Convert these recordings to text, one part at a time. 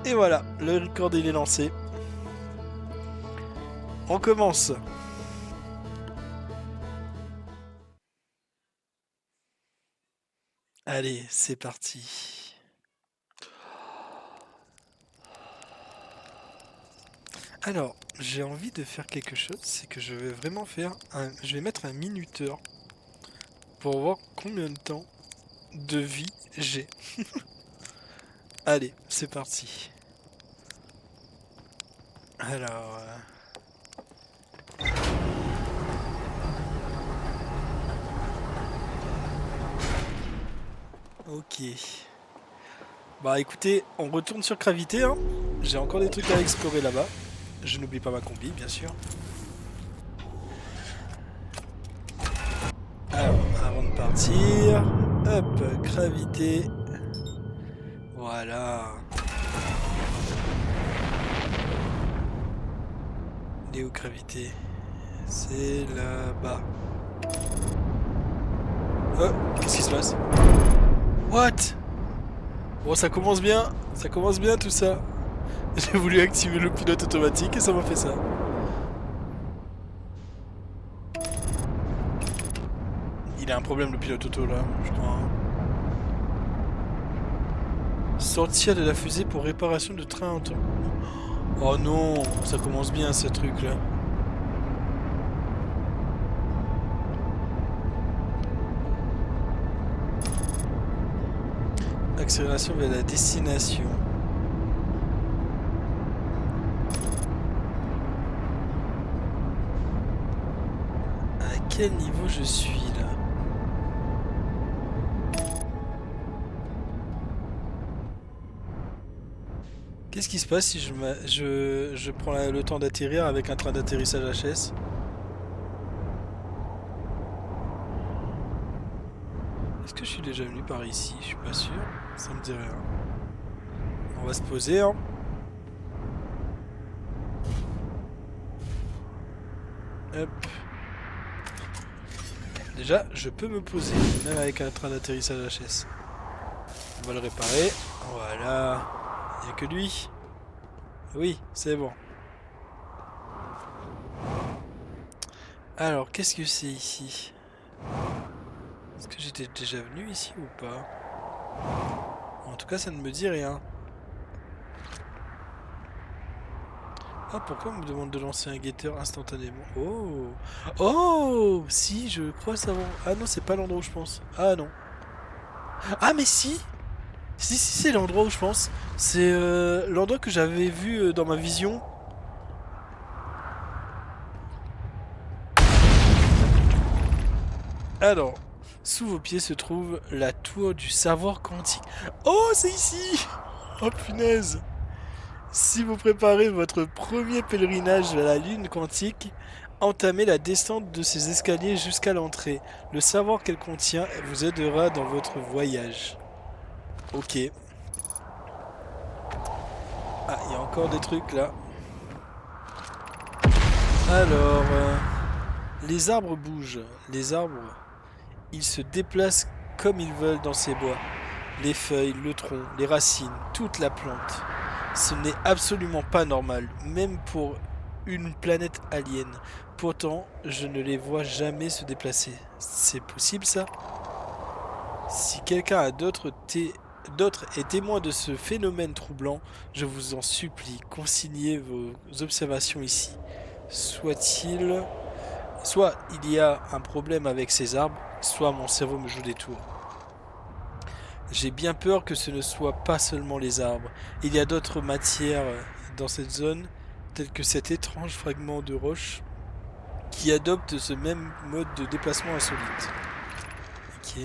Et voilà, le record il est lancé. On commence. Allez, c'est parti. Alors, j'ai envie de faire quelque chose, c'est que je vais vraiment faire je vais mettre un minuteur pour voir combien de temps de vie j'ai. Allez, c'est parti. Alors, ok. Bah écoutez, on retourne sur Gravité, hein. J'ai encore des trucs à explorer là-bas. Je n'oublie pas ma combi, bien sûr. Alors, avant de partir, hop, Gravité. Voilà. Il est où Gravité? C'est là-bas. Oh, qu'est-ce qui se passe? What? Bon, ça commence bien tout ça. J'ai voulu activer le pilote automatique et ça m'a fait ça. Il a un problème le pilote auto là, je crois. Hein. Sortir de la fusée pour réparation de train auto. Oh non, ça commence bien ce truc là. Accélération vers la destination. À quel niveau je suis là? Qu'est-ce qui se passe si je prends le temps d'atterrir avec un train d'atterrissage HS? Est-ce que je suis déjà venu par ici? Je suis pas sûr. Ça me dit rien. On va se poser, hein. Hop. Déjà, je peux me poser, même avec un train d'atterrissage HS. On va le réparer. Voilà. Il n'y a que lui. Oui, c'est bon. Alors, qu'est-ce que c'est ici? Est-ce que j'étais déjà venu ici ou pas? En tout cas, ça ne me dit rien. Ah, pourquoi on me demande de lancer un guetteur instantanément? Oh! Oh! Si, je crois savoir. Ah non, c'est pas l'endroit où je pense. Ah non. Ah, mais si! Si, si, c'est l'endroit où je pense. C'est l'endroit que j'avais vu dans ma vision. Alors, sous vos pieds se trouve la tour du savoir quantique. Oh, c'est ici! Oh punaise! Si vous préparez votre premier pèlerinage vers la lune quantique, entamez la descente de ces escaliers jusqu'à l'entrée. Le savoir qu'elle contient vous aidera dans votre voyage. Ok. Ah, il y a encore des trucs là. Alors, les arbres bougent. Les arbres, ils se déplacent comme ils veulent dans ces bois. Les feuilles, le tronc, les racines, toute la plante. Ce n'est absolument pas normal, même pour une planète alien. Pourtant, je ne les vois jamais se déplacer. C'est possible ça? Si quelqu'un a d'autres est témoin de ce phénomène troublant, je vous en supplie, consignez vos observations ici. Soit il y a un problème avec ces arbres, soit mon cerveau me joue des tours. J'ai bien peur que ce ne soit pas seulement les arbres. Il y a d'autres matières dans cette zone, telles que cet étrange fragment de roche, qui adopte ce même mode de déplacement insolite. Ok.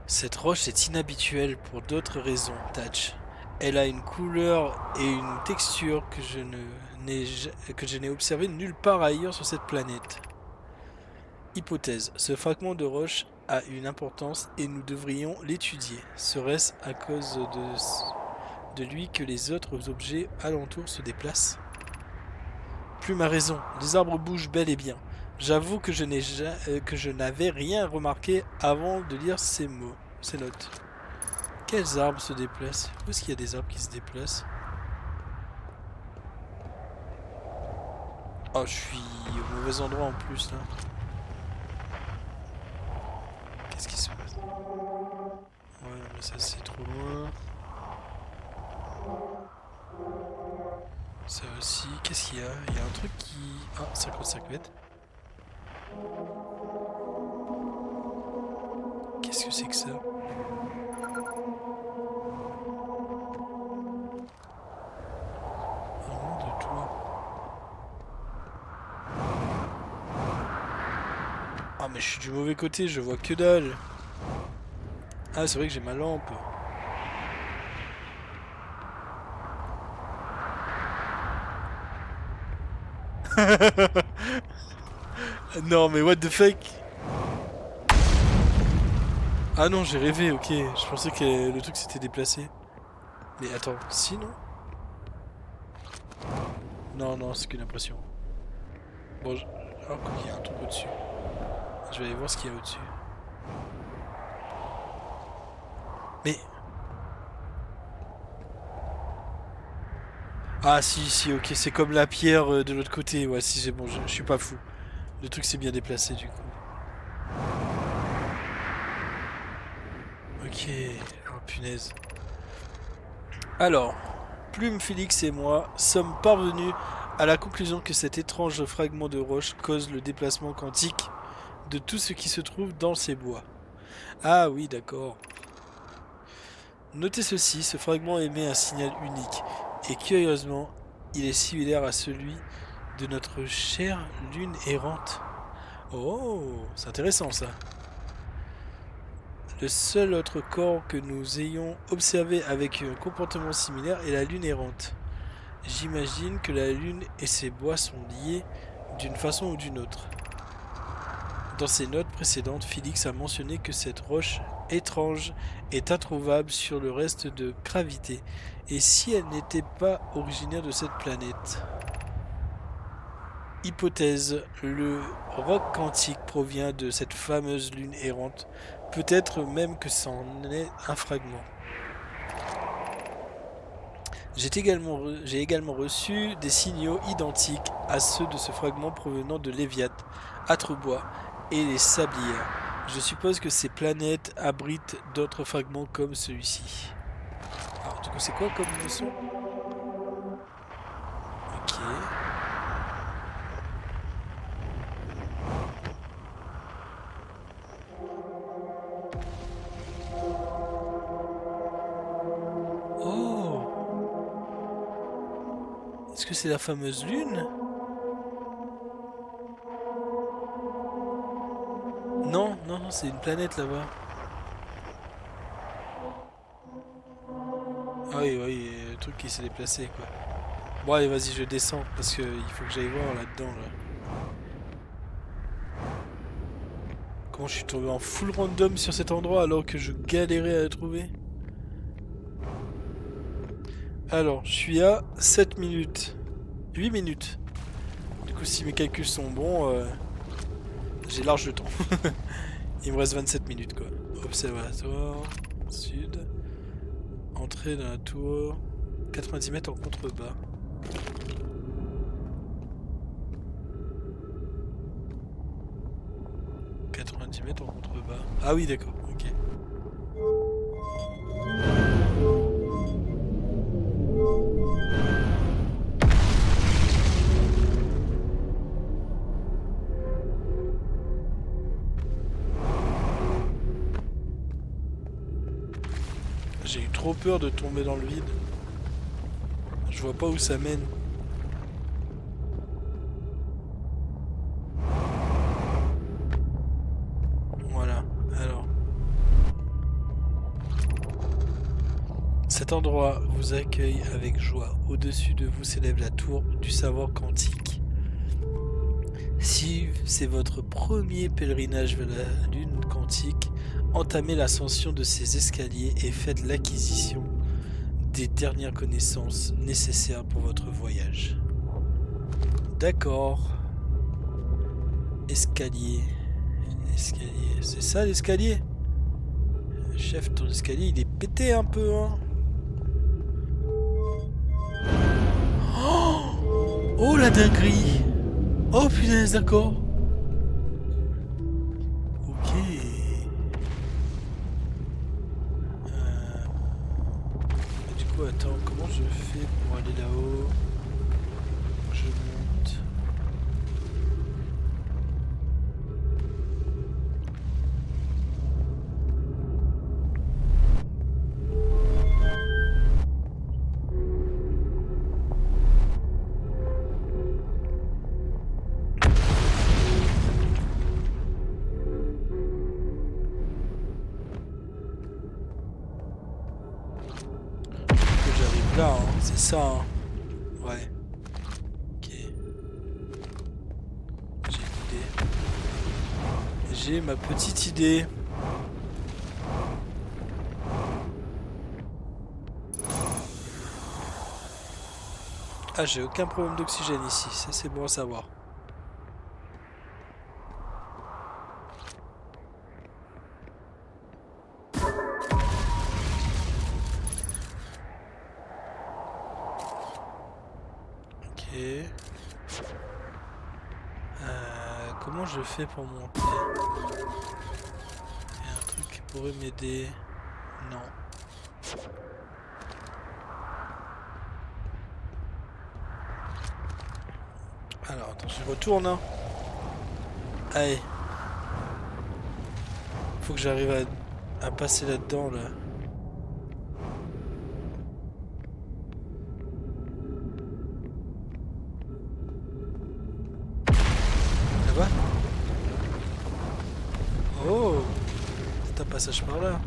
Cette roche est inhabituelle pour d'autres raisons, Tatch. Elle a une couleur et une texture que je n'ai observé nulle part ailleurs sur cette planète. Hypothèse. Ce fragment de roche a une importance et nous devrions l'étudier. Serait-ce à cause de lui que les autres objets alentours se déplacent? Plume a raison, les arbres bougent bel et bien. J'avoue que je n'avais rien remarqué avant de lire ces mots, ces notes. Quels arbres se déplacent? Où est-ce qu'il y a des arbres qui se déplacent? Oh, je suis au mauvais endroit en plus là. Qu'est-ce qui se passe? Ouais, non, mais ça c'est trop loin. Ça aussi. Qu'est-ce qu'il y a? Il y a un truc qui... Ah, 55 mètres. Qu'est-ce que c'est que ça? Un monde de toi. Ah, mais je suis du mauvais côté, je vois que dalle. Ah, c'est vrai que j'ai ma lampe. Non, mais what the fuck? Ah non, j'ai rêvé, ok. Je pensais que le truc s'était déplacé. Mais attends, si non? Non, non, c'est qu'une impression. Bon, alors qu'il y a un truc au-dessus. Je vais aller voir ce qu'il y a au-dessus. Mais... Ah si, si, ok, c'est comme la pierre de l'autre côté. Ouais, si, c'est bon, je suis pas fou. Le truc s'est bien déplacé du coup. Ok, oh punaise. Alors, Plume, Félix et moi sommes parvenus à la conclusion que cet étrange fragment de roche cause le déplacement quantique de tout ce qui se trouve dans ces bois. Ah oui, d'accord. Notez ceci, ce fragment émet un signal unique, et curieusement, il est similaire à celui de notre chère lune errante. Oh, c'est intéressant ça. Le seul autre corps que nous ayons observé avec un comportement similaire est la lune errante. J'imagine que la lune et ses bois sont liés d'une façon ou d'une autre. Dans ses notes précédentes, Félix a mentionné que cette roche étrange est introuvable sur le reste de Gravité. Et si elle n'était pas originaire de cette planète? Hypothèse, le roc quantique provient de cette fameuse lune errante. Peut-être même que c'en est un fragment. J'ai également reçu des signaux identiques à ceux de ce fragment provenant de Léviat, Atrebois et les Sablières. Je suppose que ces planètes abritent d'autres fragments comme celui-ci. Alors, du coup, c'est quoi comme leçon? Ok. Oh! Est-ce que c'est la fameuse lune? Non, non, non, c'est une planète là-bas. Ah oui, oui, le truc qui s'est déplacé, quoi. Bon, allez, vas-y, je descends, parce que il faut que j'aille voir là-dedans, là. Comment je suis tombé en full random sur cet endroit alors que je galérais à le trouver? Alors, je suis à 7 minutes. 8 minutes. Du coup, si mes calculs sont bons, j'ai large le temps. Il me reste 27 minutes, quoi. Observatoire, sud. Entrée dans la tour. 90 mètres en contrebas. -10 mètres en contrebas. Ah oui, d'accord, ok. J'ai eu trop peur de tomber dans le vide. Je vois pas où ça mène. Voilà, alors. Cet endroit vous accueille avec joie. Au-dessus de vous s'élève la tour du savoir quantique. Si c'est votre premier pèlerinage vers la lune quantique, entamez l'ascension de ces escaliers et faites l'acquisition des dernières connaissances nécessaires pour votre voyage. D'accord. Escalier. Escalier. C'est ça l'escalier? Chef, ton escalier il est pété un peu, hein. Oh, oh la dinguerie! Oh punaise, d'accord. Ok. Du coup, attends, comment je fais pour aller là-haut? Je monte. Que j'arrive là, hein, c'est ça, hein. Ouais. Ok. J'ai une idée. J'ai ma petite idée. Ah, j'ai aucun problème d'oxygène ici, ça c'est bon à savoir. Ok. Comment je fais pour monter? Il y a un truc qui pourrait m'aider. Non. Alors, attends, je retourne, hein. Allez. Faut que j'arrive à passer là-dedans, là. Là-bas? Oh! C'est un passage par là.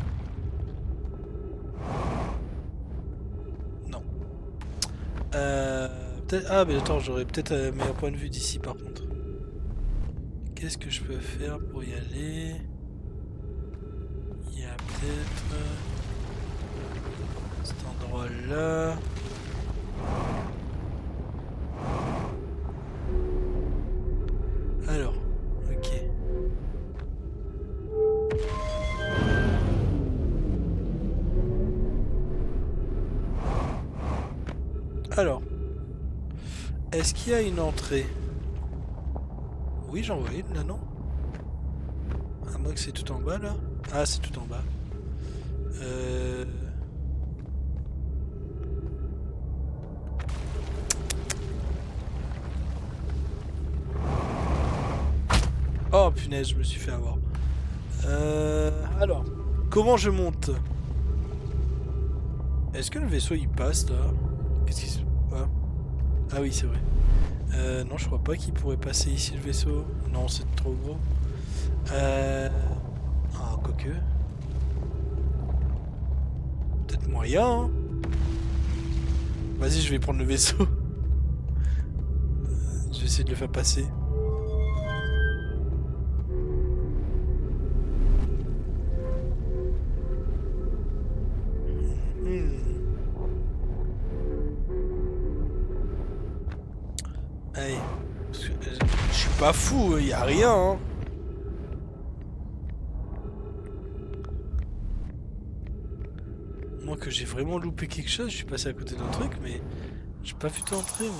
Non. Peut-être... Ah, mais attends, j'aurais peut-être un meilleur point de vue d'ici, par contre. Qu'est-ce que je peux faire pour y aller? Il y a peut-être... cet endroit-là... Alors, ok. Alors, est-ce qu'il y a une entrée? Oui, j'en vois une là, non? À moins que c'est tout en bas là. Ah, c'est tout en bas. Euh... Oh punaise, je me suis fait avoir. Alors, comment je monte? Est-ce que le vaisseau il passe là? Qu'est-ce qui se... Ah, ah oui, c'est vrai. Non, je crois pas qu'il pourrait passer ici le vaisseau. Non, c'est trop gros. Ah, quoique. Peut-être moyen, hein. Vas-y, je vais prendre le vaisseau. Je vais essayer de le faire passer. Allez. Parce que, je suis pas fou, y a rien, hein. Moi que j'ai vraiment loupé quelque chose, je suis passé à côté d'un truc, mais j'ai pas vu t'entrer, moi.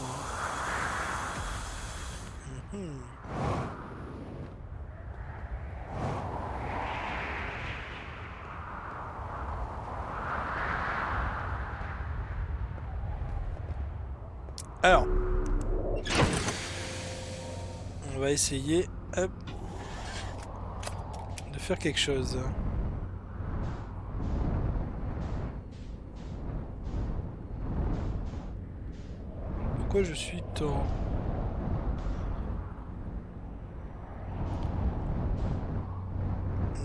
Mhm. Alors, on va essayer, hop, de faire quelque chose. Pourquoi je suis tant...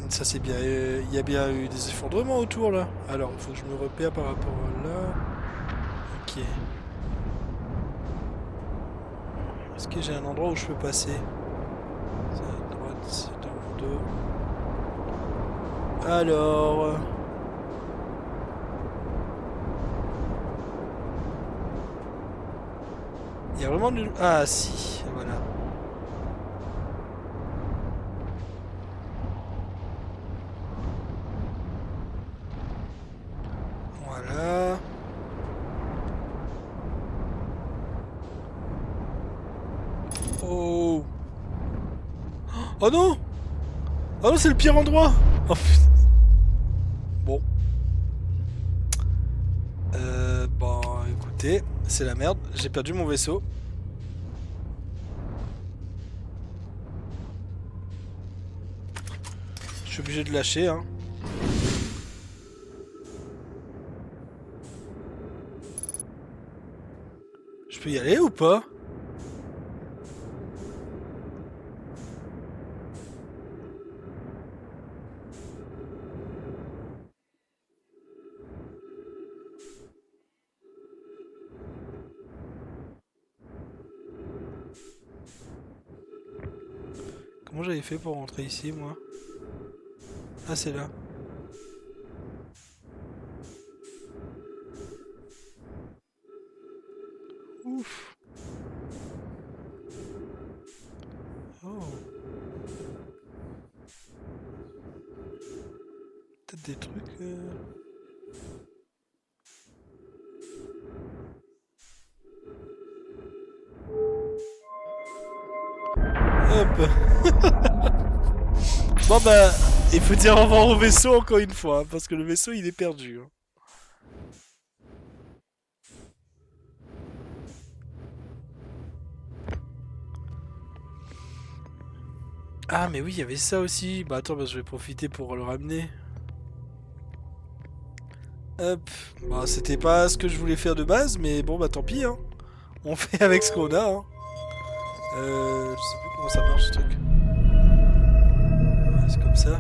Ça c'est bien, il y a bien eu des effondrements autour là. Alors, il faut que je me repère par rapport à là. Ok. Est-ce que j'ai un endroit où je peux passer? C'est à droite, c'est dans mon dos. Alors... Il y a vraiment du... Ah si, voilà. Voilà. Oh. Oh non! Oh non, c'est le pire endroit! Oh putain. Bon. Bon, écoutez, c'est la merde. J'ai perdu mon vaisseau. Je suis obligé de lâcher, hein. Je peux y aller ou pas? Comment j'avais fait pour rentrer ici, moi? Ah, c'est là. Ouf. Oh. Peut-être des trucs... Hop. Bon bah, il faut dire au revoir au vaisseau encore une fois, hein, parce que le vaisseau il est perdu. Hein. Ah mais oui, il y avait ça aussi. Bah attends, bah, je vais profiter pour le ramener. Hop. Bah c'était pas ce que je voulais faire de base, mais bon bah tant pis. Hein. On fait avec ce qu'on a. Hein. Je sais plus comment ça marche ce truc. Ouais, c'est comme ça.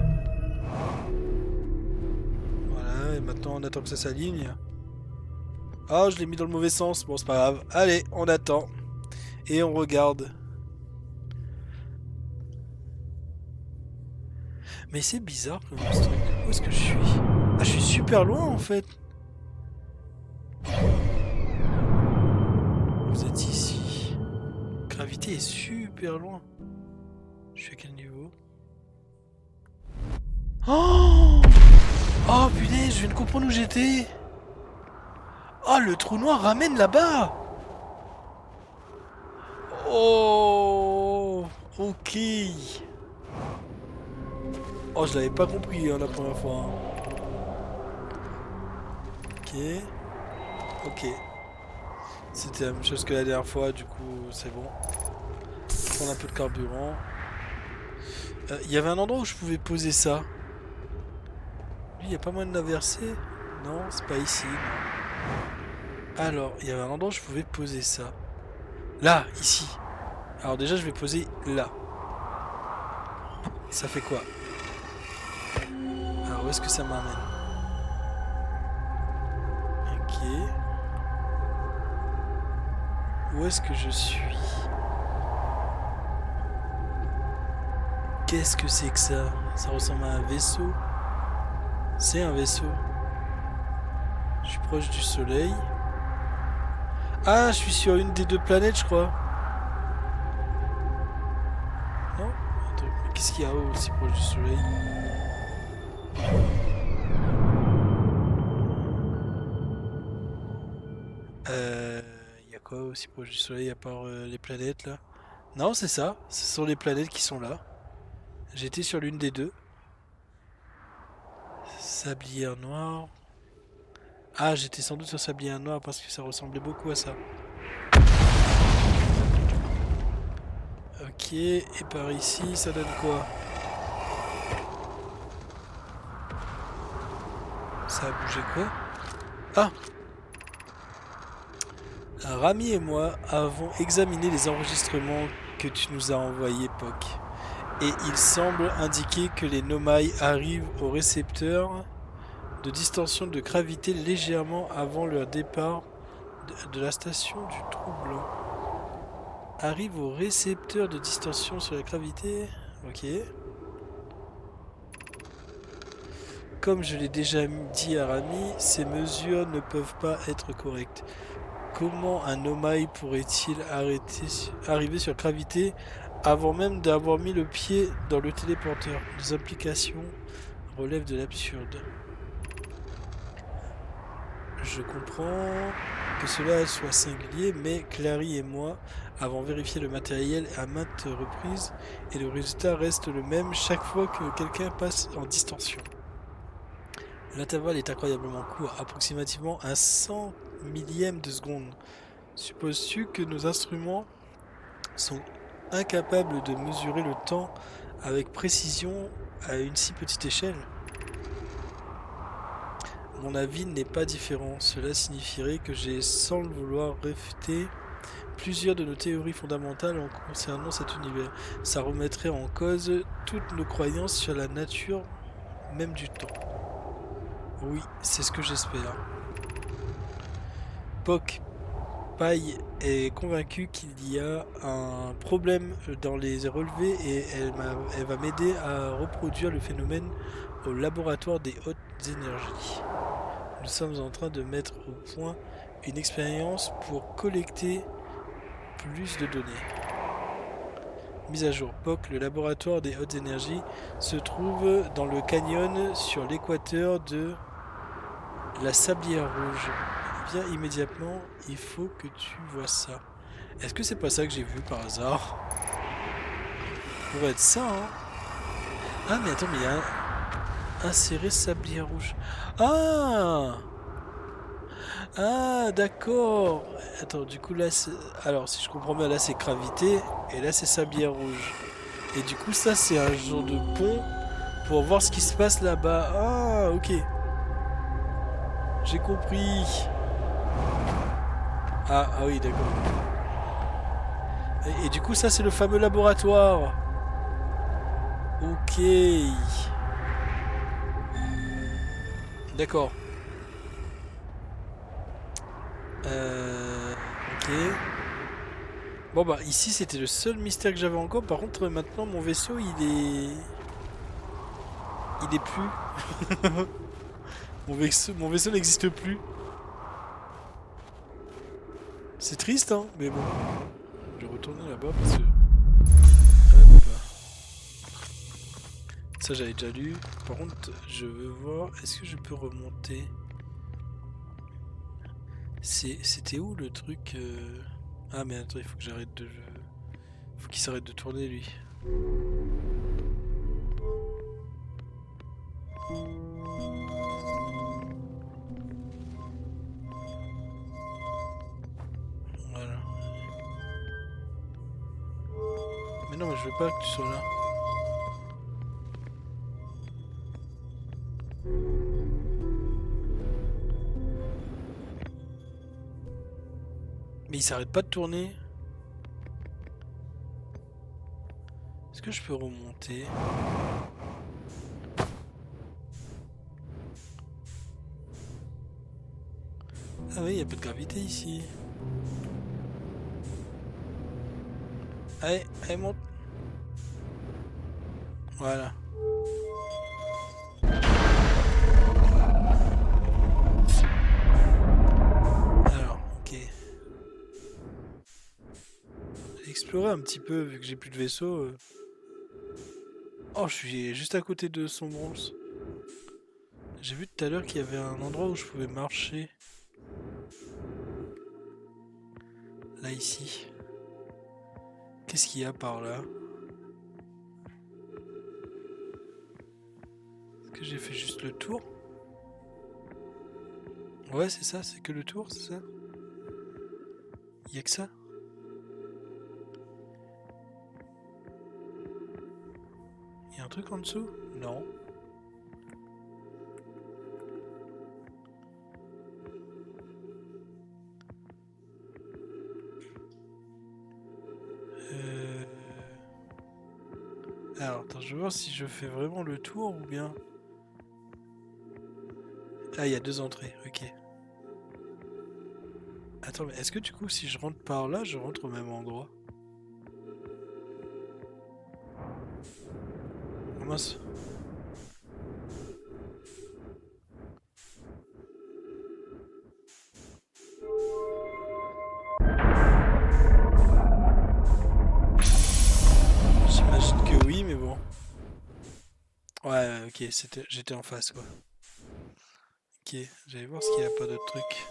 Voilà, et maintenant on attend que ça s'aligne. Ah, je l'ai mis dans le mauvais sens. Bon, c'est pas grave. Allez, on attend. Et on regarde. Mais c'est bizarre comme ce truc. Où est-ce que je suis? Ah, je suis super loin en fait. Vous êtes ici. Gravité est super loin. Je suis à quel niveau? Oh! Oh putain, je viens de comprendre où j'étais. Oh, le trou noir ramène là-bas. Oh! Ok. Oh, je l'avais pas compris hein, la première fois. Hein. Ok. Ok. C'était la même chose que la dernière fois, du coup, c'est bon. Prendre un peu de carburant. Il y avait un endroit où je pouvais poser ça. Lui, il n'y a pas moyen de l'inverser? Non, c'est pas ici. Non. Alors, il y avait un endroit où je pouvais poser ça. Là, ici. Alors déjà, je vais poser là. Ça fait quoi? Alors, où est-ce que ça m'amène? Ok. Où est-ce que je suis? Qu'est-ce que c'est que ça? Ça ressemble à un vaisseau. C'est un vaisseau. Je suis proche du soleil. Ah, je suis sur une des deux planètes, je crois. Non? Attends, mais qu'est-ce qu'il y a aussi proche du soleil? Il y a quoi aussi proche du soleil à part les planètes là? Non, c'est ça. Ce sont les planètes qui sont là. J'étais sur l'une des deux. Sablière noire. Ah, j'étais sans doute sur Sablière noire parce que ça ressemblait beaucoup à ça. Ok, et par ici, ça donne quoi? Ça a bougé quoi? Ah! Rami et moi avons examiné les enregistrements que tu nous as envoyés, Poc. Et il semble indiquer que les Nomai arrivent au récepteur de distension de gravité légèrement avant leur départ de la station du Trou Blanc. Arrive au récepteur de distension sur la gravité. Ok. Comme je l'ai déjà dit à Rami, ces mesures ne peuvent pas être correctes. Comment un Nomai pourrait-il arriver sur la gravité avant même d'avoir mis le pied dans le téléporteur? Les implications relèvent de l'absurde. Je comprends. que cela soit singulier, mais Clary et moi avons vérifié le matériel à maintes reprises et le résultat reste le même chaque fois que quelqu'un passe en distension. L'intervalle est incroyablement court, approximativement un 100 millième de seconde. Supposes-tu que nos instruments sont incapables de mesurer le temps avec précision à une si petite échelle? Mon avis n'est pas différent. Cela signifierait que j'ai, sans le vouloir, réfuté plusieurs de nos théories fondamentales en concernant cet univers. Ça remettrait en cause toutes nos croyances sur la nature même du temps. Oui, c'est ce que j'espère. Poc Paille est convaincue qu'il y a un problème dans les relevés et elle va m'aider à reproduire le phénomène au laboratoire des hautes énergies. Nous sommes en train de mettre au point une expérience pour collecter plus de données. Mise à jour POC, le laboratoire des hautes énergies se trouve dans le canyon sur l'équateur de la Sablière Rouge. Viens immédiatement, il faut que tu vois ça. Est-ce que c'est pas ça que j'ai vu par hasard? Ça pourrait être ça, hein? Ah, mais attends, mais il y a un inséré Sablière Rouge. Ah! Ah, d'accord. Attends, du coup, là, alors, si je comprends bien, là, c'est Gravité, et là, c'est Sablière Rouge. Et du coup, ça, c'est un genre de pont pour voir ce qui se passe là-bas. Ah, ok. J'ai compris. Ah oui, d'accord. Et du coup, ça, c'est le fameux laboratoire. Ok. D'accord. Ok. Bon bah ici c'était le seul mystère que j'avais encore. Par contre maintenant mon vaisseau il est plus. Mon vaisseau n'existe plus. C'est triste hein, mais bon. Je vais retourner là-bas parce que. Hop. Ça j'avais déjà lu. Par contre je veux voir. Est-ce que je peux remonter? C'était où le truc Ah mais attends, il faut que j'arrête de. Faut qu'il s'arrête de tourner lui. Voilà. Mais non mais je veux pas que tu sois là. Mais il s'arrête pas de tourner. Est-ce que je peux remonter? Ah oui, il n'y a pas de gravité ici. Allez, allez, monte. Voilà. Alors, ok. Explorer un petit peu, vu que j'ai plus de vaisseau. Oh, je suis juste à côté de son bronze. J'ai vu tout à l'heure qu'il y avait un endroit où je pouvais marcher. Là, ici. Qu'est-ce qu'il y a par là? Est-ce que j'ai fait juste le tour? Ouais, c'est ça, c'est que le tour, c'est ça? Il y a que ça? Il y a un truc en dessous? Non. Alors, attends, je vais voir si je fais vraiment le tour ou bien... Ah, il y a deux entrées, ok. Attends, mais est-ce que du coup, si je rentre par là, je rentre au même endroit? Oh mince. J'imagine que oui, mais bon. Ouais, ok, j'étais en face, quoi. Ok, j'allais voir s'il n'y a pas d'autres trucs.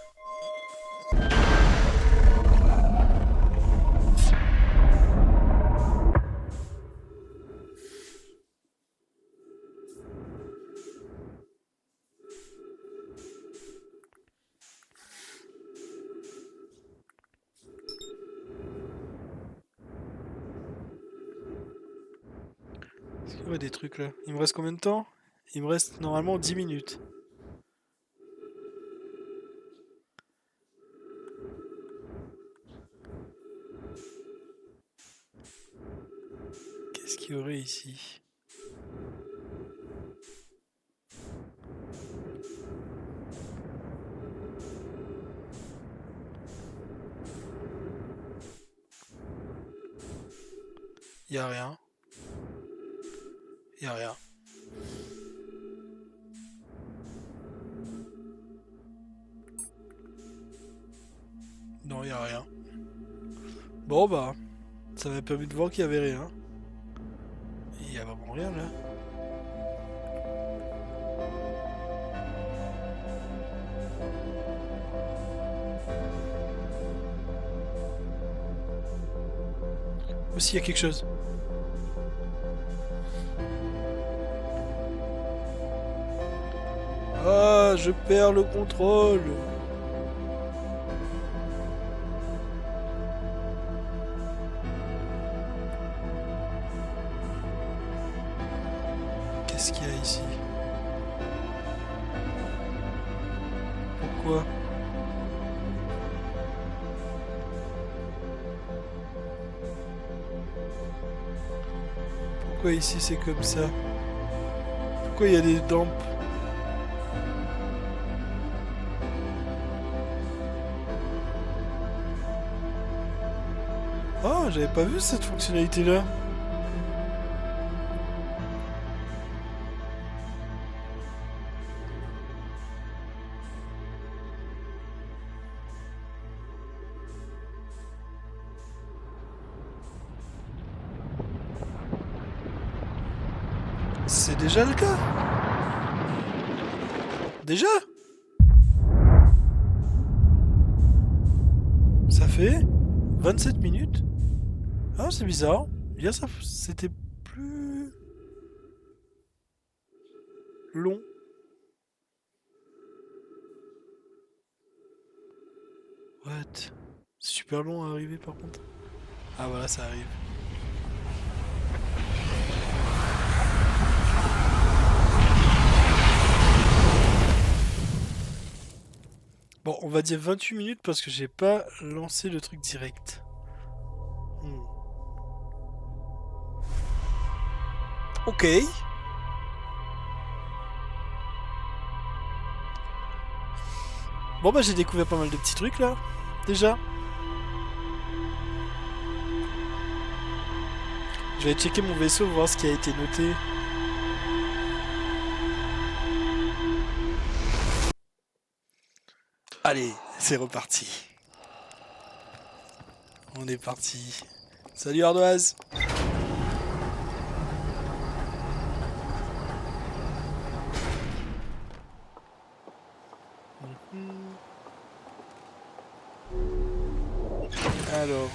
Ouais, des trucs là. Il me reste combien de temps? Il me reste normalement 10 minutes. Qu'est-ce qu'il y aurait ici? Y a rien. Y a rien. Non, y a rien. Bon bah, ça m'a permis de voir qu'il y avait rien. Il y a vraiment rien là. Aussi, il y a quelque chose. Ah, je perds le contrôle. Qu'est-ce qu'il y a ici? Pourquoi? Pourquoi ici c'est comme ça? Pourquoi il y a des lampes? Ah, j'avais pas vu cette fonctionnalité-là. C'est déjà le cas? Déjà? Ça fait 27 minutes? Ah, c'est bizarre. Hier, ça, c'était plus long. What? C'est super long à arriver par contre. Ah voilà, ça arrive. Bon, on va dire 28 minutes parce que j'ai pas lancé le truc direct. Hmm. Ok. Bon bah j'ai découvert pas mal de petits trucs là, déjà. Je vais checker mon vaisseau, voir ce qui a été noté. Allez, c'est reparti. On est parti. Salut Ardoise. Mhm. Alors,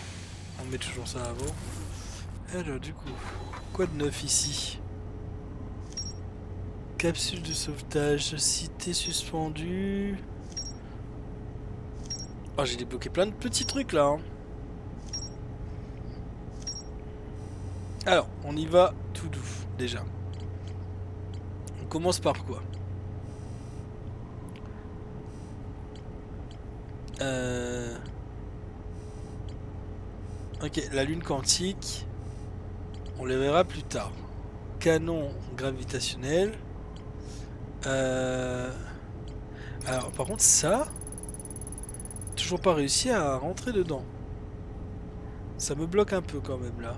on met toujours ça avant. Alors du coup, quoi de neuf ici? Capsule de sauvetage, cité suspendue. Oh, j'ai débloqué plein de petits trucs là. Hein. Alors, on y va tout doux, déjà. On commence par quoi? Ok, la lune quantique. On les verra plus tard. Canon gravitationnel. Euh... Alors, par contre, ça... Toujours pas réussi à rentrer dedans. Ça me bloque un peu quand même là.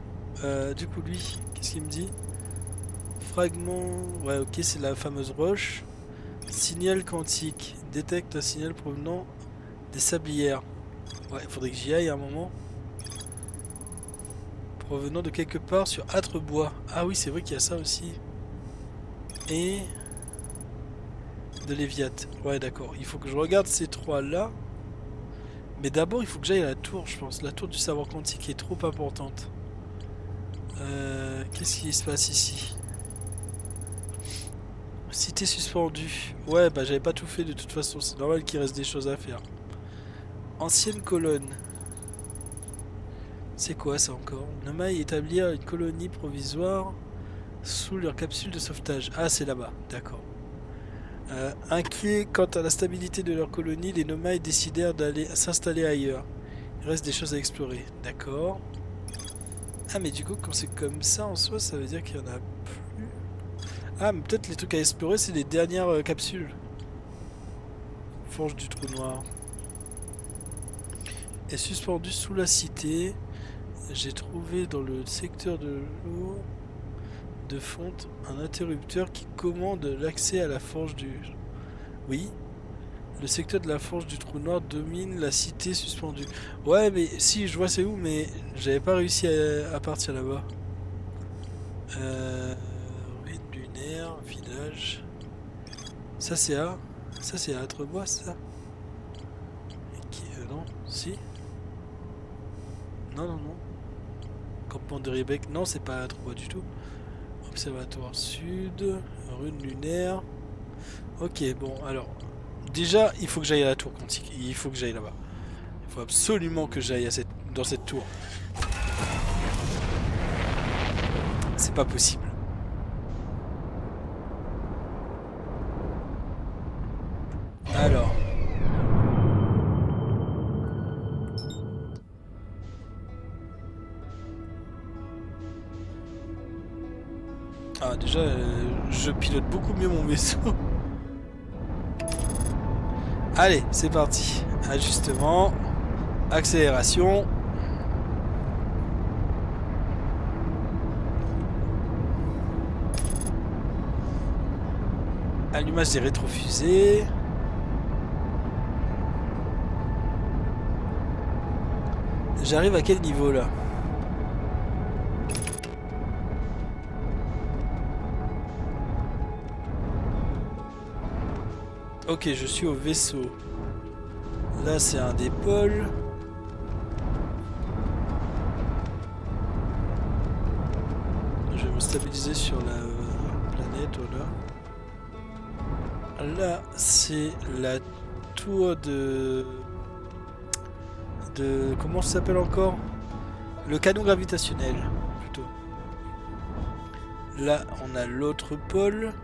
Du coup, lui, qu'est-ce qu'il me dit? Fragment... Ouais, ok, c'est la fameuse roche. Signal quantique. Détecte un signal provenant des sablières. Ouais, il faudrait que j'y aille à un moment. Provenant de quelque part sur Âtre-Bois. Ah oui, c'est vrai qu'il y a ça aussi. Et... de Léviat. Ouais, d'accord. Il faut que je regarde ces trois-là. Mais d'abord, il faut que j'aille à la tour, je pense. La tour du savoir quantique est trop importante. Qu'est-ce qui se passe ici? Cité suspendue. Ouais, bah j'avais pas tout fait de toute façon. C'est normal qu'il reste des choses à faire. Ancienne colonne. C'est quoi ça encore? Nomai établir une colonie provisoire sous leur capsule de sauvetage. Ah, c'est là-bas, d'accord. Inquiets quant à la stabilité de leur colonie, les nomades décidèrent d'aller s'installer ailleurs. Il reste des choses à explorer, d'accord. Ah, mais du coup, quand c'est comme ça en soi, ça veut dire qu'il y en a plus. Ah, mais peut-être les trucs à explorer, c'est les dernières capsules. Forge du trou noir. Est suspendu sous la cité. J'ai trouvé dans le secteur de l'eau de fonte un interrupteur qui commande l'accès à la forge du... Oui, le secteur de la forge du trou noir domine la cité suspendue. Ouais, mais si, je vois c'est où, mais j'avais pas réussi à partir là-bas. Ruine lunaire, village. Ça c'est à... Ça c'est à Atrebois, ça? Non, si? Non, non, non. Campement de Rébec, non, c'est pas à Atrebois du tout. Observatoire sud, rune lunaire. Ok, bon, alors... Déjà, il faut que j'aille à la tour quantique. Il faut que j'aille là-bas. Il faut absolument que j'aille dans cette tour. C'est pas possible. Alors... Ah, déjà, je pilote beaucoup mieux mon vaisseau. Allez, c'est parti. Ajustement. Accélération. Allumage des rétrofusées. J'arrive à quel niveau là? Ok, je suis au vaisseau. Là, c'est un des pôles. Je vais me stabiliser sur la planète, voilà. Là, c'est la tour de... Comment ça s'appelle encore? Le canon gravitationnel, plutôt. Là, on a l'autre pôle.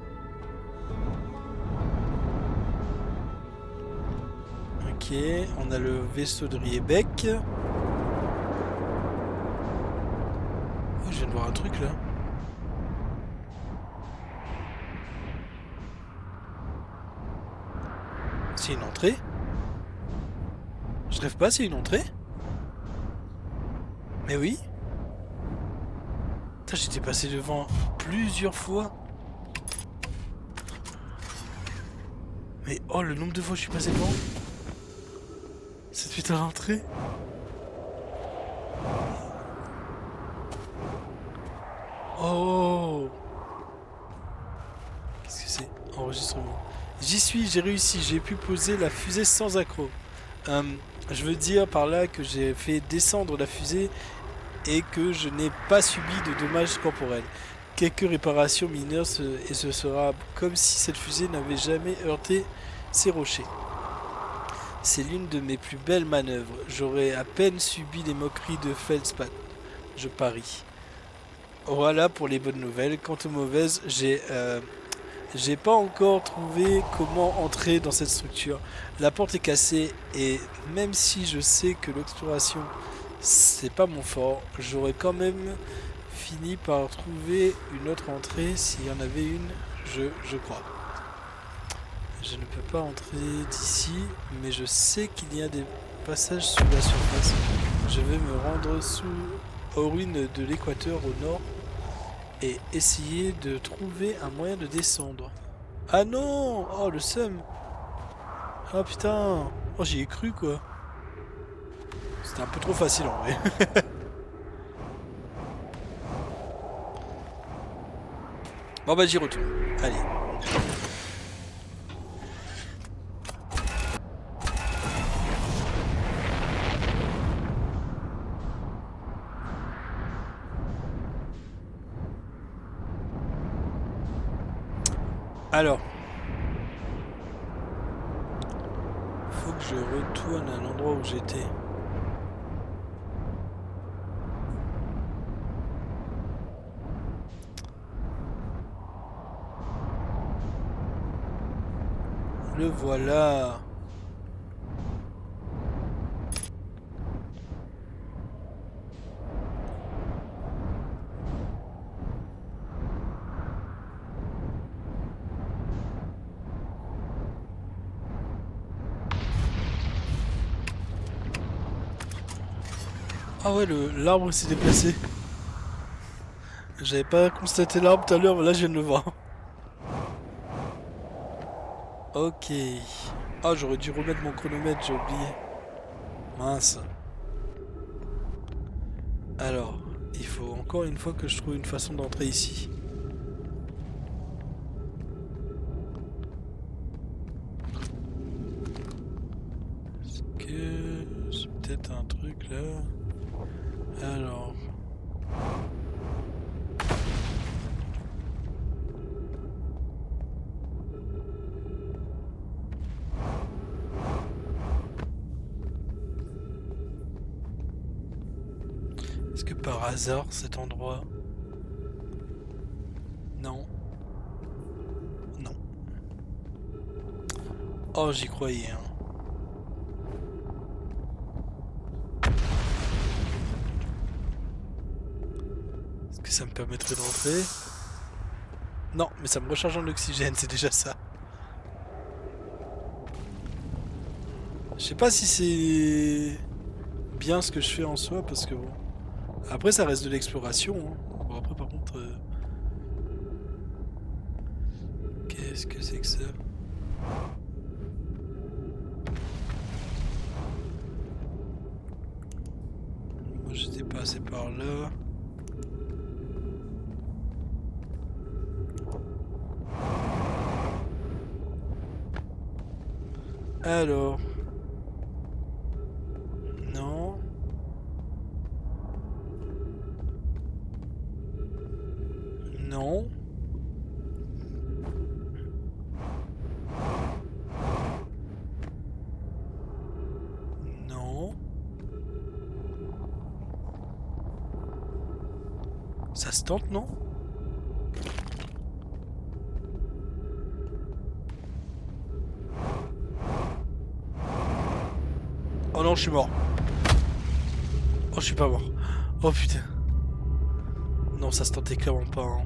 Ok, on a le vaisseau de Riebeck. Oh, je viens de voir un truc là. C'est une entrée? Je rêve pas, c'est une entrée? Mais oui. Putain, j'étais passé devant plusieurs fois. Mais oh, le nombre de fois que je suis passé devant. Cette putain d'entrée. Oh. Qu'est-ce que c'est? Enregistrement. J'y suis, j'ai réussi, j'ai pu poser la fusée sans accroc. Je veux dire par là que j'ai fait descendre la fusée et que je n'ai pas subi de dommages corporels. Quelques réparations mineures et ce sera comme si cette fusée n'avait jamais heurté ces rochers. C'est l'une de mes plus belles manœuvres. J'aurais à peine subi les moqueries de Feldspath. Je parie. Voilà pour les bonnes nouvelles. Quant aux mauvaises, j'ai pas encore trouvé comment entrer dans cette structure. La porte est cassée et même si je sais que l'exploration c'est pas mon fort, j'aurais quand même fini par trouver une autre entrée s'il y en avait une, je crois. Je ne peux pas entrer d'ici, mais je sais qu'il y a des passages sous la surface. Je vais me rendre aux ruines de l'équateur au nord et essayer de trouver un moyen de descendre. Ah non! Oh le seum! Ah putain! Oh j'y ai cru quoi! C'était un peu trop facile en vrai. Bon bah j'y retourne. Allez. Alors. Faut que je retourne à l'endroit où j'étais. Le voilà. Ah ouais, l'arbre s'est déplacé. J'avais pas constaté l'arbre tout à l'heure, mais là je viens de le voir. Ok. Ah, j'aurais dû remettre mon chronomètre, j'ai oublié. Mince. Alors, il faut encore une fois que je trouve une façon d'entrer ici. Est-ce que c'est peut-être un truc là? Alors. Est-ce que par hasard cet endroit? Non. Non. Oh, j'y croyais, hein. Est-ce que ça me permettrait de rentrer? Non, mais ça me recharge en oxygène, c'est déjà ça. Je sais pas si c'est bien ce que je fais en soi, parce que bon... Après, ça reste de l'exploration, hein. Bon, après, par contre... Qu'est-ce que c'est que ça? Moi, j'étais passé par là. Alors... Non... Non... Non... Ça se tente, non? Oh non, je suis mort. Oh, je suis pas mort. Oh putain. Non, ça se tentait clairement pas, hein.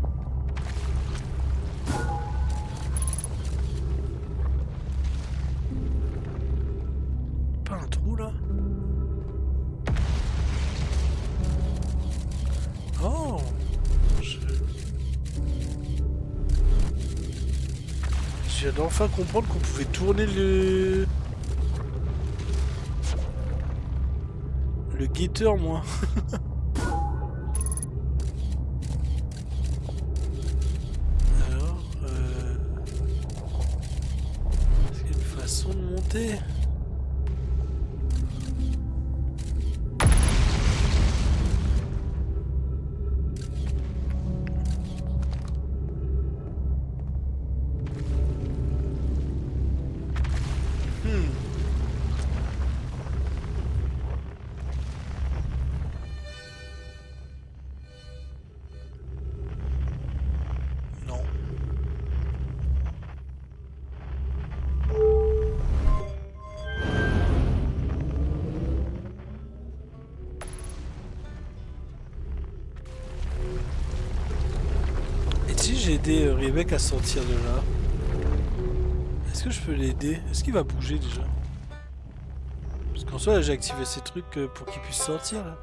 Pas un trou là? Oh, je viens d'enfin comprendre qu'on pouvait tourner le guetteur, moi. Alors, est-ce qu'il y a une façon de monter? Non. Et si j'ai aidé Rebecca à sortir de là? Est-ce que je peux l'aider? Est-ce qu'il va bouger déjà? Parce qu'en soi, j'ai activé ces trucs pour qu'il puisse sortir là.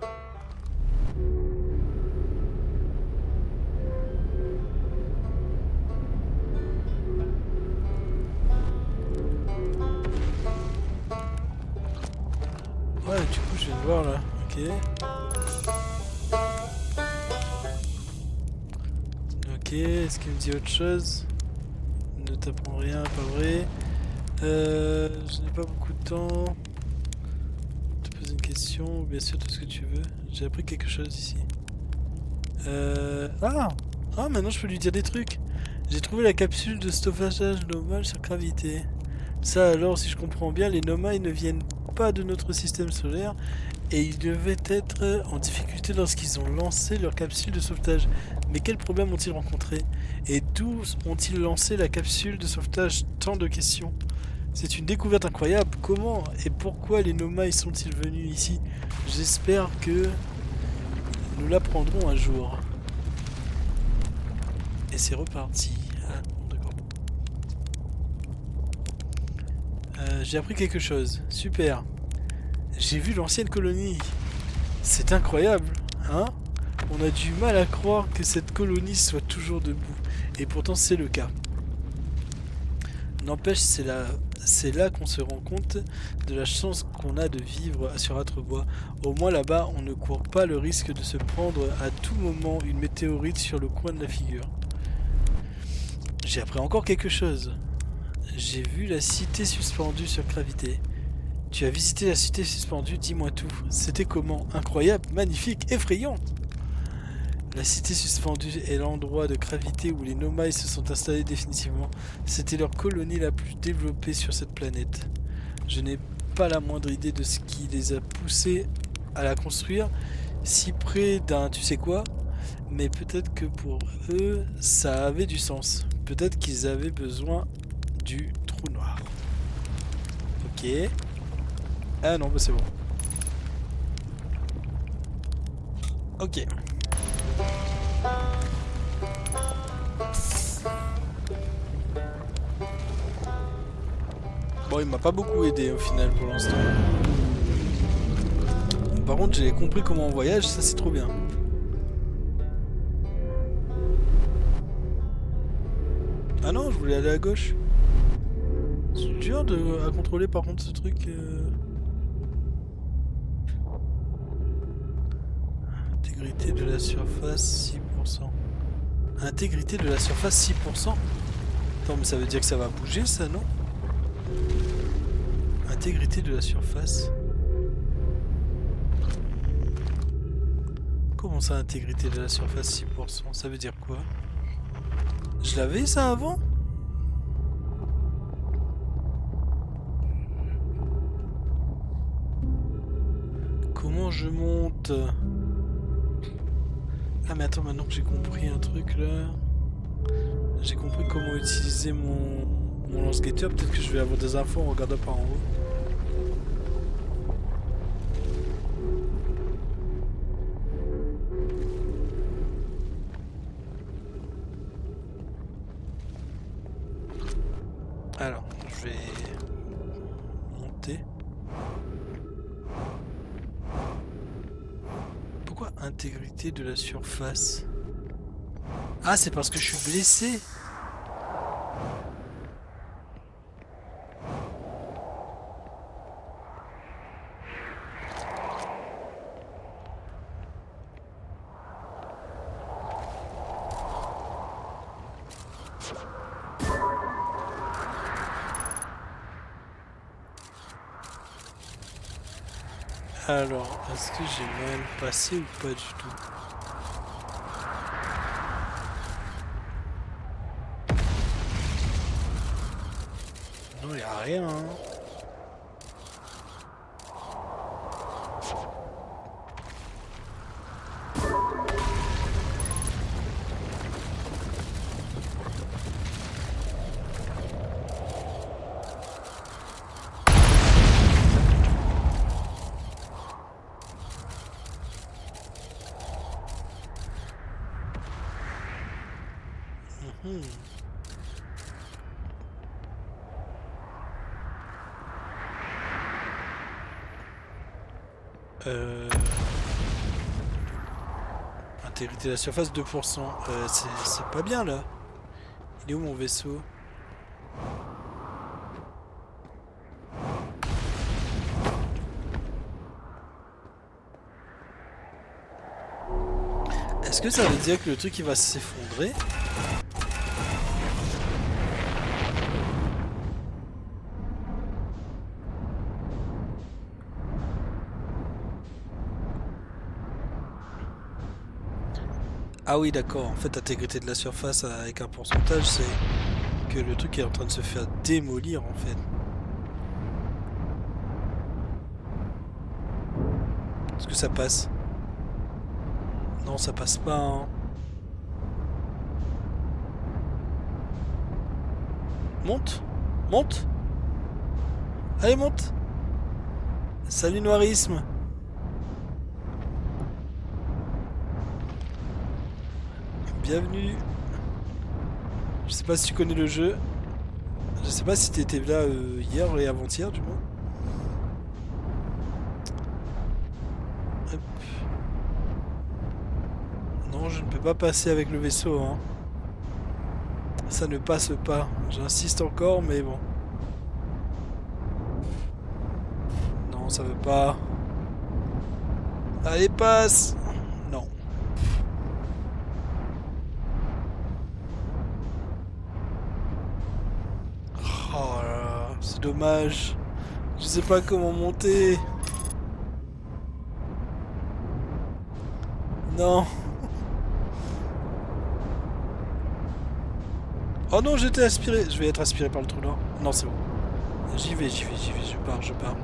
Ouais, du coup, je viens de voir là. Ok. Ok, est-ce qu'il me dit autre chose? Ne t'apprends rien, pas vrai. Je n'ai pas beaucoup de temps. Te poser une question, bien sûr, tout ce que tu veux. J'ai appris quelque chose ici. Ah! Ah, maintenant je peux lui dire des trucs. J'ai trouvé la capsule de stockage global sur gravité. Ça alors, si je comprends bien, les Nomai ne viennent pas de notre système solaire et ils devaient être en difficulté lorsqu'ils ont lancé leur capsule de sauvetage. Mais quels problèmes ont-ils rencontré? Et d'où ont-ils lancé la capsule de sauvetage? Tant de questions. C'est une découverte incroyable. Comment et pourquoi les Nomai sont-ils venus ici? J'espère que nous l'apprendrons un jour. Et c'est reparti. Ah, bon, d'accord. J'ai appris quelque chose. Super. J'ai vu l'ancienne colonie. C'est incroyable, hein? On a du mal à croire que cette colonie soit toujours debout. Et pourtant c'est le cas. N'empêche, c'est là qu'on se rend compte de la chance qu'on a de vivre sur Atrebois. Au moins là-bas, on ne court pas le risque de se prendre à tout moment une météorite sur le coin de la figure. J'ai appris encore quelque chose. J'ai vu la cité suspendue sur Gravité. Tu as visité la cité suspendue, dis-moi tout. C'était comment? Incroyable, magnifique, effrayant! La cité suspendue est l'endroit de gravité où les Nomai se sont installés définitivement. C'était leur colonie la plus développée sur cette planète. Je n'ai pas la moindre idée de ce qui les a poussés à la construire si près d'un tu sais quoi, mais peut-être que pour eux ça avait du sens. Peut-être qu'ils avaient besoin du trou noir. Ok. Ah non, bah c'est bon. Ok. Bon, il m'a pas beaucoup aidé au final pour l'instant. Par contre, j'ai compris comment on voyage, ça c'est trop bien. Ah non, je voulais aller à gauche. C'est dur à contrôler par contre ce truc. Intégrité de la surface 6%. Intégrité de la surface 6%. Attends, mais ça veut dire que ça va bouger ça, non? Intégrité de la surface. Comment ça, intégrité de la surface 6%? Ça veut dire quoi? Je l'avais ça avant? Comment je monte? Ah mais attends, maintenant que j'ai compris un truc là... J'ai compris comment utiliser mon lance-guetteur, peut-être que je vais avoir des infos en regardant par en haut. Alors, je vais monter. Pourquoi intégrité de la surface? Ah, c'est parce que je suis blessé. Alors, est-ce que j'ai mal passé ou pas du tout? Non, il a rien, hein. Mhm. Intégrité de la surface 2%. C'est pas bien là. Il est où mon vaisseau? Est-ce que ça veut dire que le truc il va s'effondrer? Ah oui d'accord, en fait intégrité de la surface avec un pourcentage c'est que le truc est en train de se faire démolir en fait. Est-ce que ça passe? Non ça passe pas hein. Monte? Monte? Allez, monte! Salut Noirisme! Bienvenue! Je sais pas si tu connais le jeu. Je sais pas si t'étais là hier et avant-hier du moins. Hop. Non, je ne peux pas passer avec le vaisseau, hein. Ça ne passe pas. J'insiste encore, mais bon. Non, ça veut pas. Allez, passe! Non. Oh là là, c'est dommage. Je sais pas comment monter. Non. Oh non, j'étais aspiré. Je vais être aspiré par le trou là. Non, c'est bon. J'y vais, j'y vais, j'y vais. Je pars, je pars.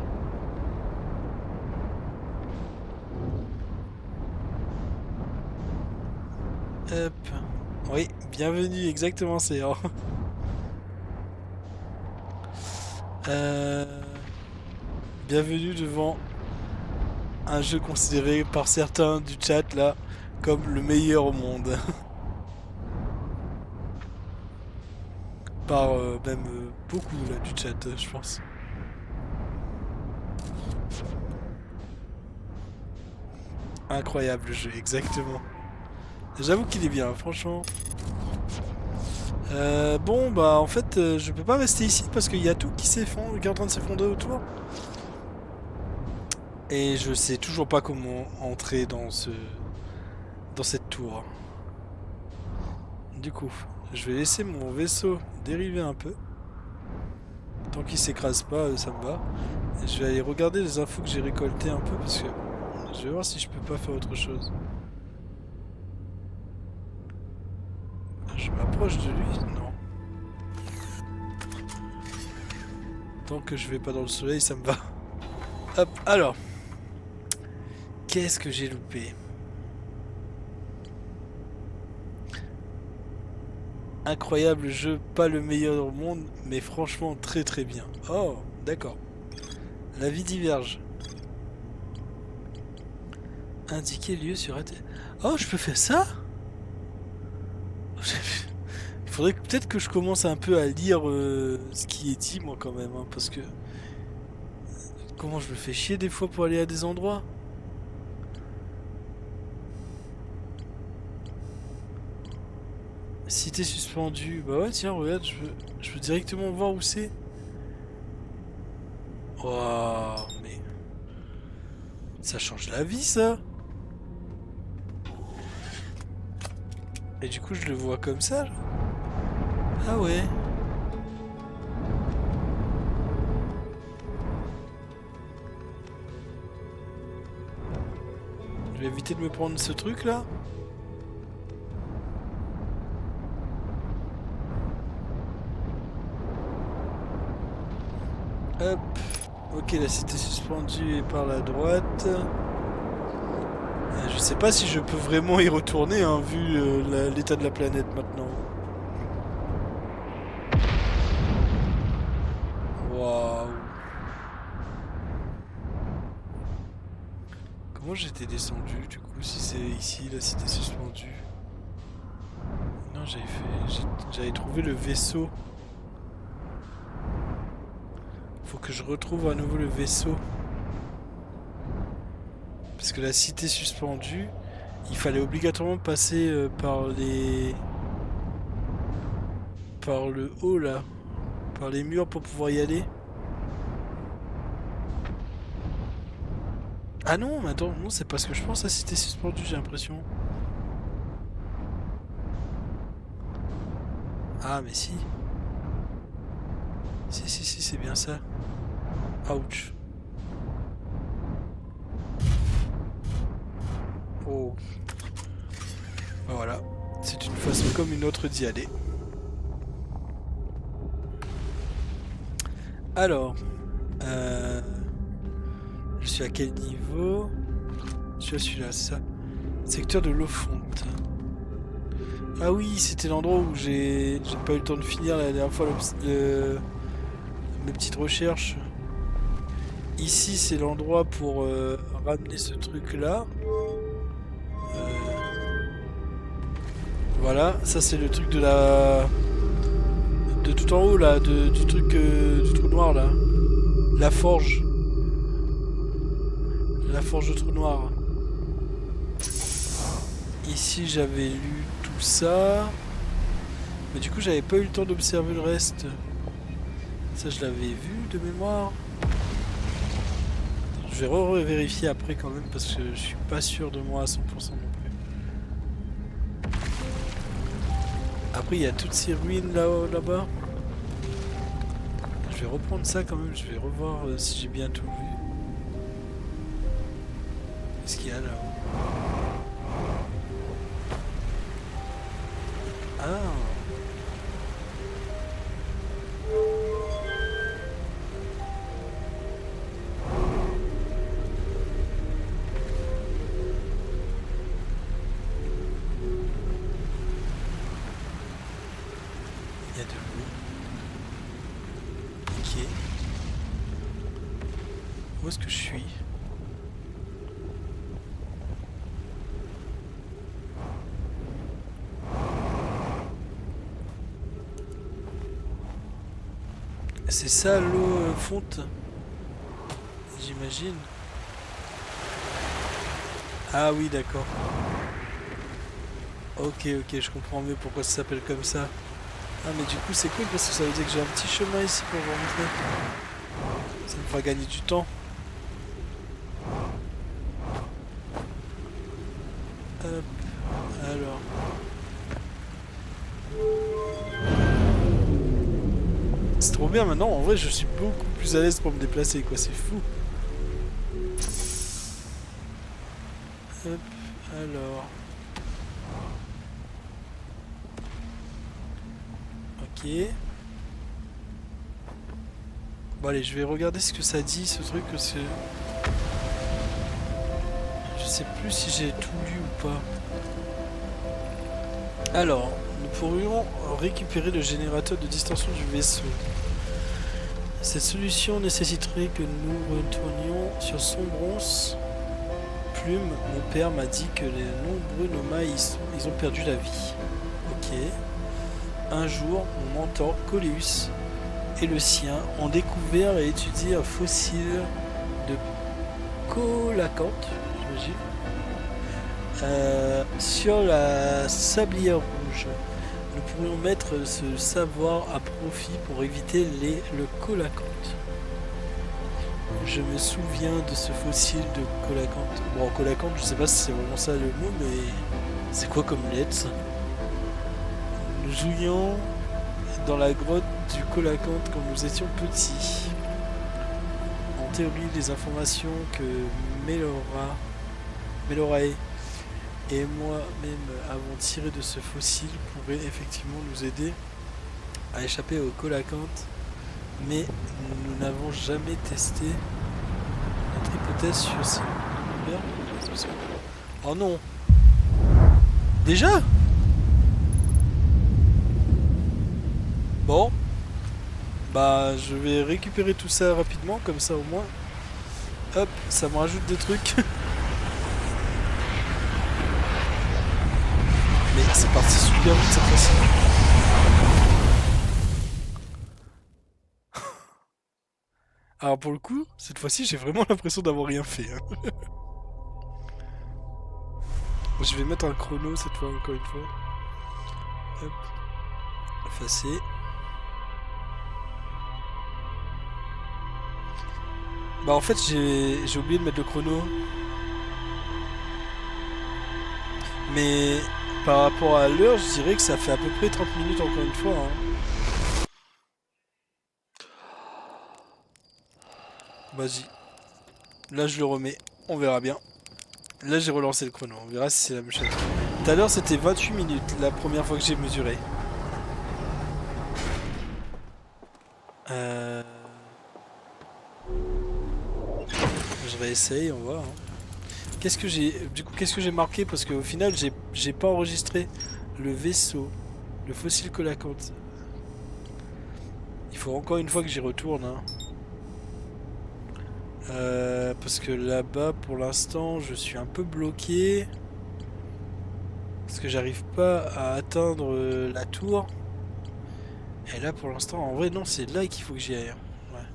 Hop. Oui, bienvenue, exactement, c'est... Bienvenue devant un jeu considéré par certains du chat là comme le meilleur au monde. Par même beaucoup là du chat, je pense. Incroyable le jeu, exactement. J'avoue qu'il est bien, franchement. Bon, bah en fait, je peux pas rester ici parce qu'il y a tout qui s'effondre, qui est en train de s'effondrer autour. Et je sais toujours pas comment entrer dans cette tour. Du coup, je vais laisser mon vaisseau dériver un peu. Tant qu'il s'écrase pas, ça me va. Et je vais aller regarder les infos que j'ai récoltées un peu parce que je vais voir si je peux pas faire autre chose. Je m'approche de lui? Non. Tant que je vais pas dans le soleil, ça me va. Hop, alors. Qu'est-ce que j'ai loupé? Incroyable jeu, pas le meilleur au monde, mais franchement très très bien. Oh, d'accord. La vie diverge. Indiquer lieu sur AT. Oh, je peux faire ça? Il faudrait peut-être que je commence un peu à lire ce qui est dit, moi, quand même, hein, parce que... Comment je me fais chier des fois pour aller à des endroits? Cité suspendue. Bah ouais, tiens, regarde, je peux directement voir où c'est. Oh, mais... Ça change la vie, ça! Et du coup, je le vois comme ça, là. Ah ouais. Je vais éviter de me prendre ce truc, là. Hop. Ok, la cité suspendue est par la droite. Je sais pas si je peux vraiment y retourner, hein, vu l'état de la planète maintenant. Waouh. Comment j'étais descendu, du coup, si c'est ici la cité suspendue? Non, j'avais trouvé le vaisseau. Faut que je retrouve à nouveau le vaisseau. Parce que la cité suspendue, il fallait obligatoirement passer par les... Par le haut là. Par les murs pour pouvoir y aller. Ah non, mais attends, non, c'est parce que je pense à la cité suspendue, j'ai l'impression. Ah mais si. Si, c'est bien ça. Ouch. Oh. Voilà. C'est une façon comme une autre d'y aller. Alors. Je suis à quel niveau? Je suis à celui-là, c'est ça. Secteur de l'eau fonte. Ah oui, c'était l'endroit où j'ai pas eu le temps de finir la dernière fois mes petites recherches. Ici, c'est l'endroit pour ramener ce truc-là. Voilà, ça c'est le truc de la... De tout en haut là, du truc du trou noir là. La forge. La forge de trou noir. Ici j'avais lu tout ça. Mais du coup j'avais pas eu le temps d'observer le reste. Ça je l'avais vu de mémoire. Je vais re-vérifier après quand même parce que je suis pas sûr de moi à 100% non plus. Après il y a toutes ces ruines là-bas. Je vais reprendre ça quand même, je vais revoir si j'ai bien tout vu. Qu'est-ce qu'il y a là-haut? Ah! Il y a de l'eau. Ok. Où est-ce que je suis? C'est ça l'eau fonte? J'imagine. Ah oui, d'accord. Ok, ok, je comprends mieux pourquoi ça s'appelle comme ça. Ah mais du coup c'est cool parce que ça veut dire que j'ai un petit chemin ici pour rentrer. Ça me fera gagner du temps. Hop, alors. C'est trop bien maintenant, en vrai je suis beaucoup plus à l'aise pour me déplacer quoi, c'est fou. Hop, alors. Ok. Bon allez, je vais regarder ce que ça dit ce truc parce que... Je sais plus si j'ai tout lu ou pas. Alors, nous pourrions récupérer le générateur de distension du vaisseau. Cette solution nécessiterait que nous retournions sur Sombrance. Plume, mon père m'a dit que les nombreux Nomai ils ont perdu la vie. Ok. Un jour, mon mentor, Coleus, et le sien ont découvert et étudié un fossile de colacanthe, j'imagine, sur la sablière rouge. Nous pourrions mettre ce savoir à profit pour éviter le colacanthe. Je me souviens de ce fossile de colacanthe. Bon, colacanthe, je sais pas si c'est vraiment ça le mot, mais c'est quoi comme lettre? Nous jouions dans la grotte du colacanthe quand nous étions petits. En théorie, les informations que Melorae et moi-même avons tirées de ce fossile pourraient effectivement nous aider à échapper au colacanthe, mais nous n'avons jamais testé notre hypothèse sur ces... Oh non! Déjà? Bon, bah je vais récupérer tout ça rapidement, comme ça au moins. Hop, ça me rajoute des trucs. Mais c'est parti super vite cette fois-ci. Alors pour le coup, cette fois-ci j'ai vraiment l'impression d'avoir rien fait. Hein. Je vais mettre un chrono cette fois, encore une fois. Hop, effacer. Bah en fait j'ai oublié de mettre le chrono. Mais par rapport à l'heure, je dirais que ça fait à peu près 30 minutes encore une fois. Hein. Vas-y. Là je le remets. On verra bien. Là j'ai relancé le chrono. On verra si c'est la même chose. Tout à l'heure c'était 28 minutes la première fois que j'ai mesuré. Je réessaye, on voit. Hein. Qu'est-ce que j'ai... Du coup, qu'est-ce que j'ai marqué? Parce qu'au final, j'ai pas enregistré le vaisseau, le fossile colacanthe. Il faut encore une fois que j'y retourne. Hein. Parce que là-bas, pour l'instant, je suis un peu bloqué. Parce que j'arrive pas à atteindre la tour. Et là, pour l'instant, en vrai, non, c'est là qu'il faut que j'y aille. Ouais,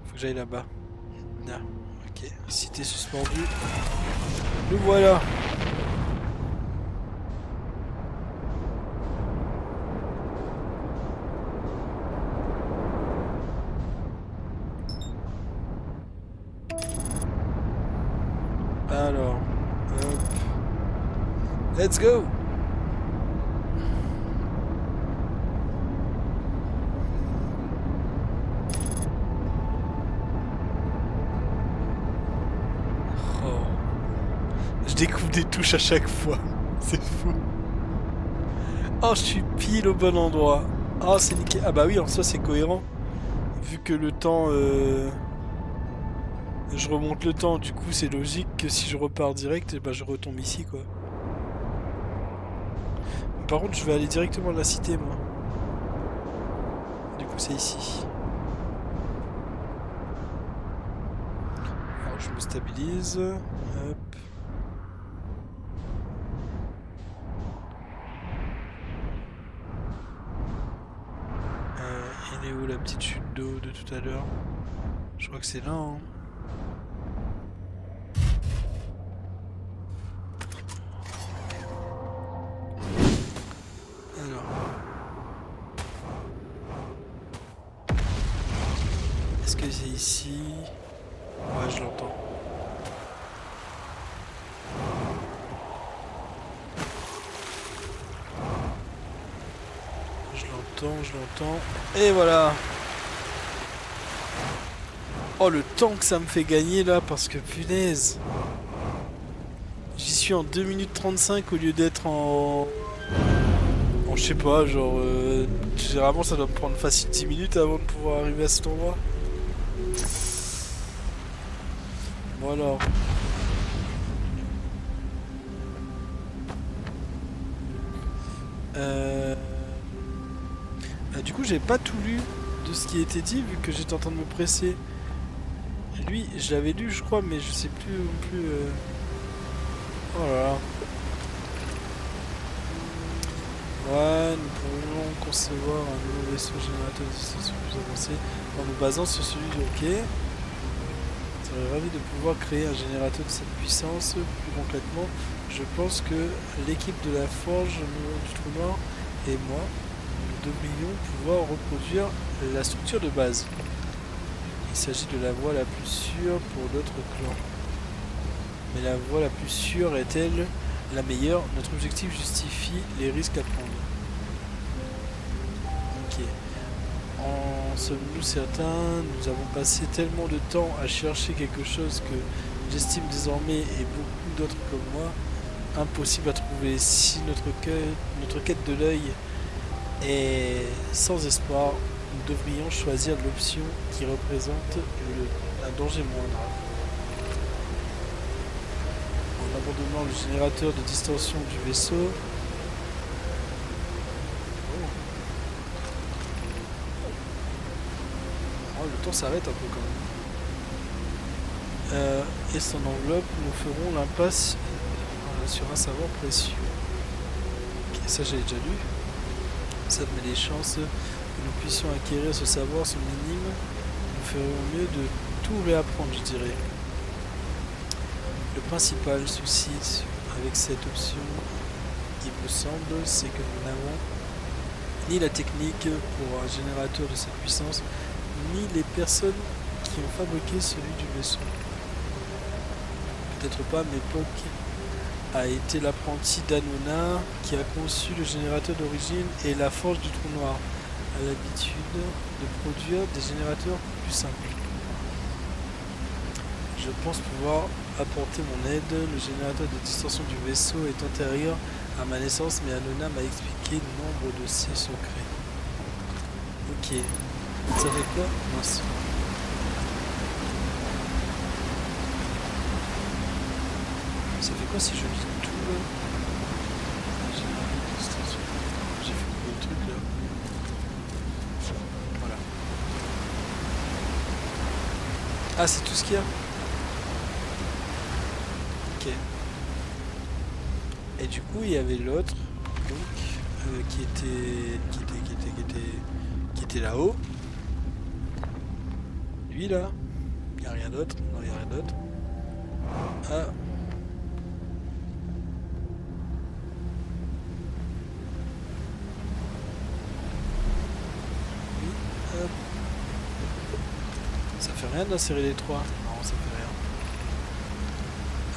faut que j'aille là-bas. Là, ok. Cité suspendue. Nous voilà. Alors, hop. Let's go. Oh. Je découvre des touches à chaque fois. C'est fou. Oh, je suis pile au bon endroit. Oh, c'est nickel. Ah bah oui, en soi, c'est cohérent. Vu que le temps... Je remonte le temps, du coup, c'est logique que si je repars direct, bah, je retombe ici, quoi. Par contre, je vais aller directement à la cité, moi. Du coup, c'est ici. Alors, je me stabilise. Hop. Elle est où la petite chute d'eau de tout à l'heure? Je crois que c'est là, hein. Alors. Est-ce que c'est ici? Ouais, je l'entends. Je l'entends. Et voilà. Oh, le temps que ça me fait gagner là, parce que punaise. J'y suis en 2 minutes 35 au lieu d'être en je sais pas, genre... généralement ça doit me prendre facile 10 minutes avant de pouvoir arriver à cet endroit. Bon alors. Du coup j'ai pas tout lu de ce qui était dit vu que j'étais en train de me presser. Lui, je l'avais lu je crois mais je sais plus non plus... Oh là là. Ouais, nous pourrions concevoir un nouveau vaisseau générateur de distance plus avancé en nous basant sur celui de OK. Je serais ravi de pouvoir créer un générateur de cette puissance. Plus concrètement, je pense que l'équipe de la forge du trou noir et moi, nous devrions pouvoir reproduire la structure de base. Il s'agit de la voie la plus sûre pour notre clan. Mais la voie la plus sûre est-elle la meilleure? Notre objectif justifie les risques à prendre. Ok. En sommes-nous certains? Nous avons passé tellement de temps à chercher quelque chose que j'estime désormais, et beaucoup d'autres comme moi, impossible à trouver. Si notre quête de l'œil est sans espoir, nous devrions choisir l'option qui représente un danger moindre. En abandonnant le générateur de distension du vaisseau, le temps s'arrête un peu quand même. Et son enveloppe, nous ferons l'impasse sur un savoir précieux. Ok, ça j'ai déjà lu. Ça met les chances que nous puissions acquérir ce savoir sont minimes. Nous ferions mieux de tout réapprendre, je dirais. Le principal souci avec cette option, il me semble, c'est que nous n'avons ni la technique pour un générateur de cette puissance, ni les personnes qui ont fabriqué celui du vaisseau. Peut-être pas, mais Puck a été l'apprenti d'Anona qui a conçu le générateur d'origine et la forge du trou noir a l'habitude de produire des générateurs plus simples. Je pense pouvoir apporter mon aide. Le générateur de distension du vaisseau est antérieur à ma naissance, mais Anona m'a expliqué nombre de ses secrets. Ok. Ça fait quoi? Mince. Ça fait quoi si je lis tout là? J'ai fait le truc là. Voilà. Ah, c'est tout ce qu'il y a? Ok. Et du coup, il y avait l'autre, donc, qui était là-haut. Lui là, il n'y a rien d'autre. Non, il n'y a rien d'autre. Ah. Oui. Hop. Ça fait rien d'insérer les trois. Non, ça fait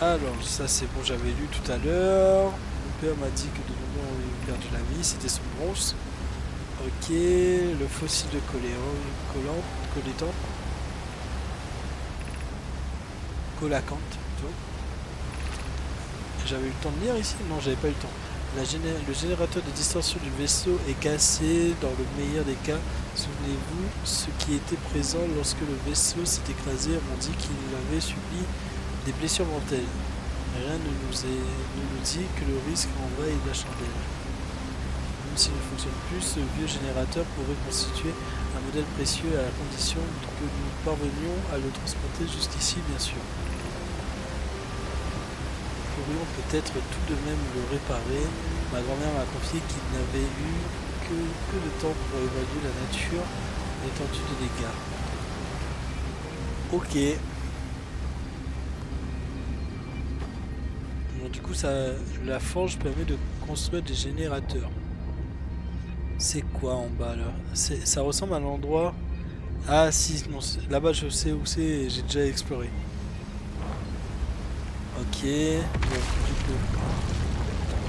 rien. Alors, ça c'est bon, j'avais lu tout à l'heure. Mon père m'a dit que de moments où il a perdu la vie, c'était son bronze. Ok, le fossile de collétant. Colacante, plutôt. J'avais eu le temps de lire ici? Non, j'avais pas eu le temps. Le générateur de distorsion du vaisseau est cassé dans le meilleur des cas. Souvenez-vous, ceux qui étaient présents lorsque le vaisseau s'est écrasé m'ont dit qu'il avait subi des blessures mortelles. Rien ne nous dit que le risque envahit la chandelle. Même s'il ne fonctionne plus, ce vieux générateur pourrait constituer un modèle précieux à la condition que nous parvenions à le transporter jusqu'ici, bien sûr. Nous pourrions peut-être tout de même le réparer. Ma grand-mère m'a confié qu'il n'avait eu que peu de temps pour évaluer la nature et l'étendue des dégâts. Ok. Bon, du coup, la forge permet de construire des générateurs. C'est quoi en bas là? Ça ressemble à l'endroit. Ah si, non, là-bas je sais où c'est, j'ai déjà exploré. Ok, donc du coup,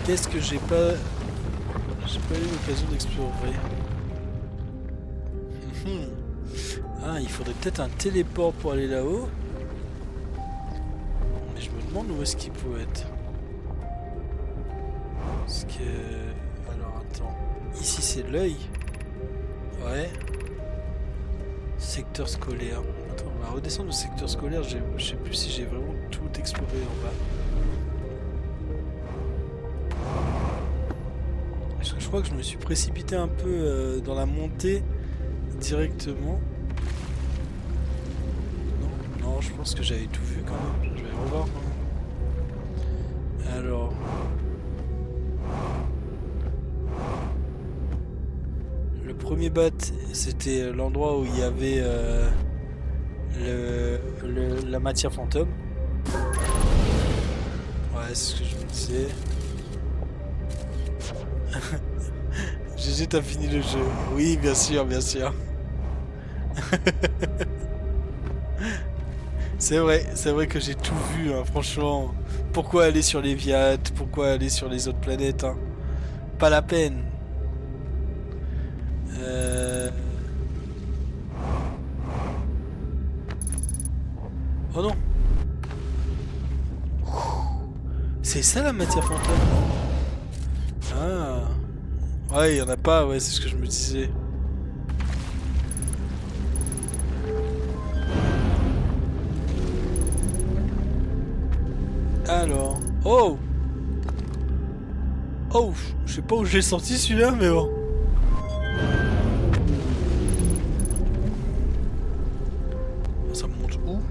qu'est-ce que j'ai pas eu l'occasion d'explorer? Ah, il faudrait peut-être un téléport pour aller là-haut. Mais je me demande où est-ce qu'il peut être. Parce que... Alors attends. Ici c'est l'œil. Ouais. Secteur scolaire. Attends, on va redescendre au secteur scolaire. Je sais plus si j'ai vraiment tout exploré en bas. Parce que je crois que je me suis précipité un peu dans la montée directement. Non, je pense que j'avais tout vu quand même. Je vais revoir quand même. Alors... Le premier bat, c'était l'endroit où il y avait la matière fantôme. Ouais, c'est ce que je me disais. GG, t'as fini le jeu. Oui, bien sûr, bien sûr. C'est vrai que j'ai tout vu, hein, franchement. Pourquoi aller sur les Viat? Pourquoi aller sur les autres planètes, hein? Pas la peine. Oh non. C'est ça la matière fantôme? Ah. Ouais, il y en a pas, ouais, c'est ce que je me disais. Alors... Oh! Oh! Je sais pas où j'ai sorti celui-là, mais bon. Ça me monte où?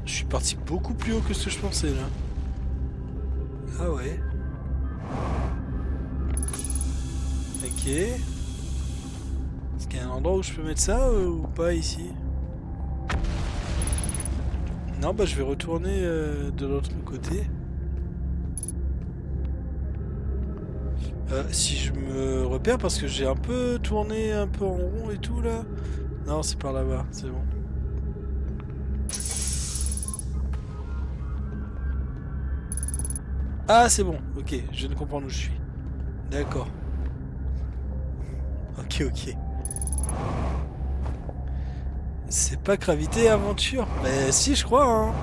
Je suis parti beaucoup plus haut que ce que je pensais, là. Ah ouais. Ok. Est-ce qu'il y a un endroit où je peux mettre ça ou pas ici? Non, bah je vais retourner de l'autre côté. Si je me repère, parce que j'ai un peu tourné un peu en rond et tout là. Non, c'est par là-bas, c'est bon. Ah, c'est bon, ok, je viens de comprendre où je suis. D'accord. Ok, ok. C'est pas Gravité Aventure? Mais si, je crois, hein.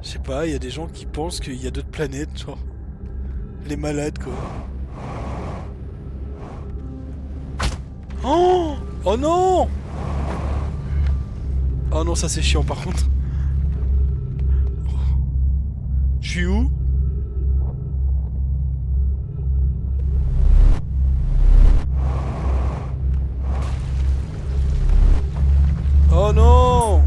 Je sais pas, il y a des gens qui pensent qu'il y a d'autres planètes, genre. Les malades, quoi. Oh! Oh non! Oh non, ça c'est chiant par contre. Je suis où? Oh non!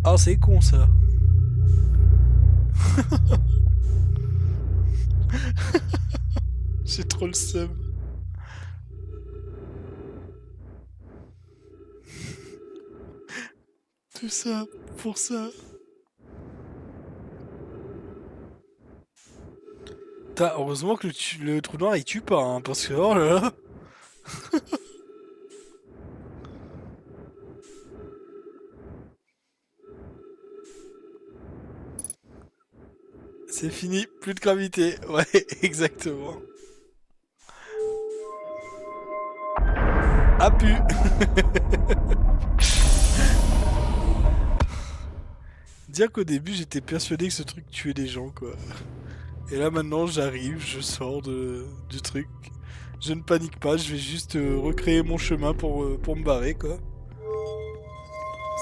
Ah, c'est con ça. J'ai trop le seum. Tout ça, pour ça. Heureusement que le trou noir il tue pas, hein, parce que oh là là. C'est fini, plus de gravité. Ouais, exactement. A pu. Dire qu'au début j'étais persuadé que ce truc tuait des gens quoi. Et là maintenant j'arrive, je sors du truc. Je ne panique pas, je vais juste recréer mon chemin pour me barrer quoi.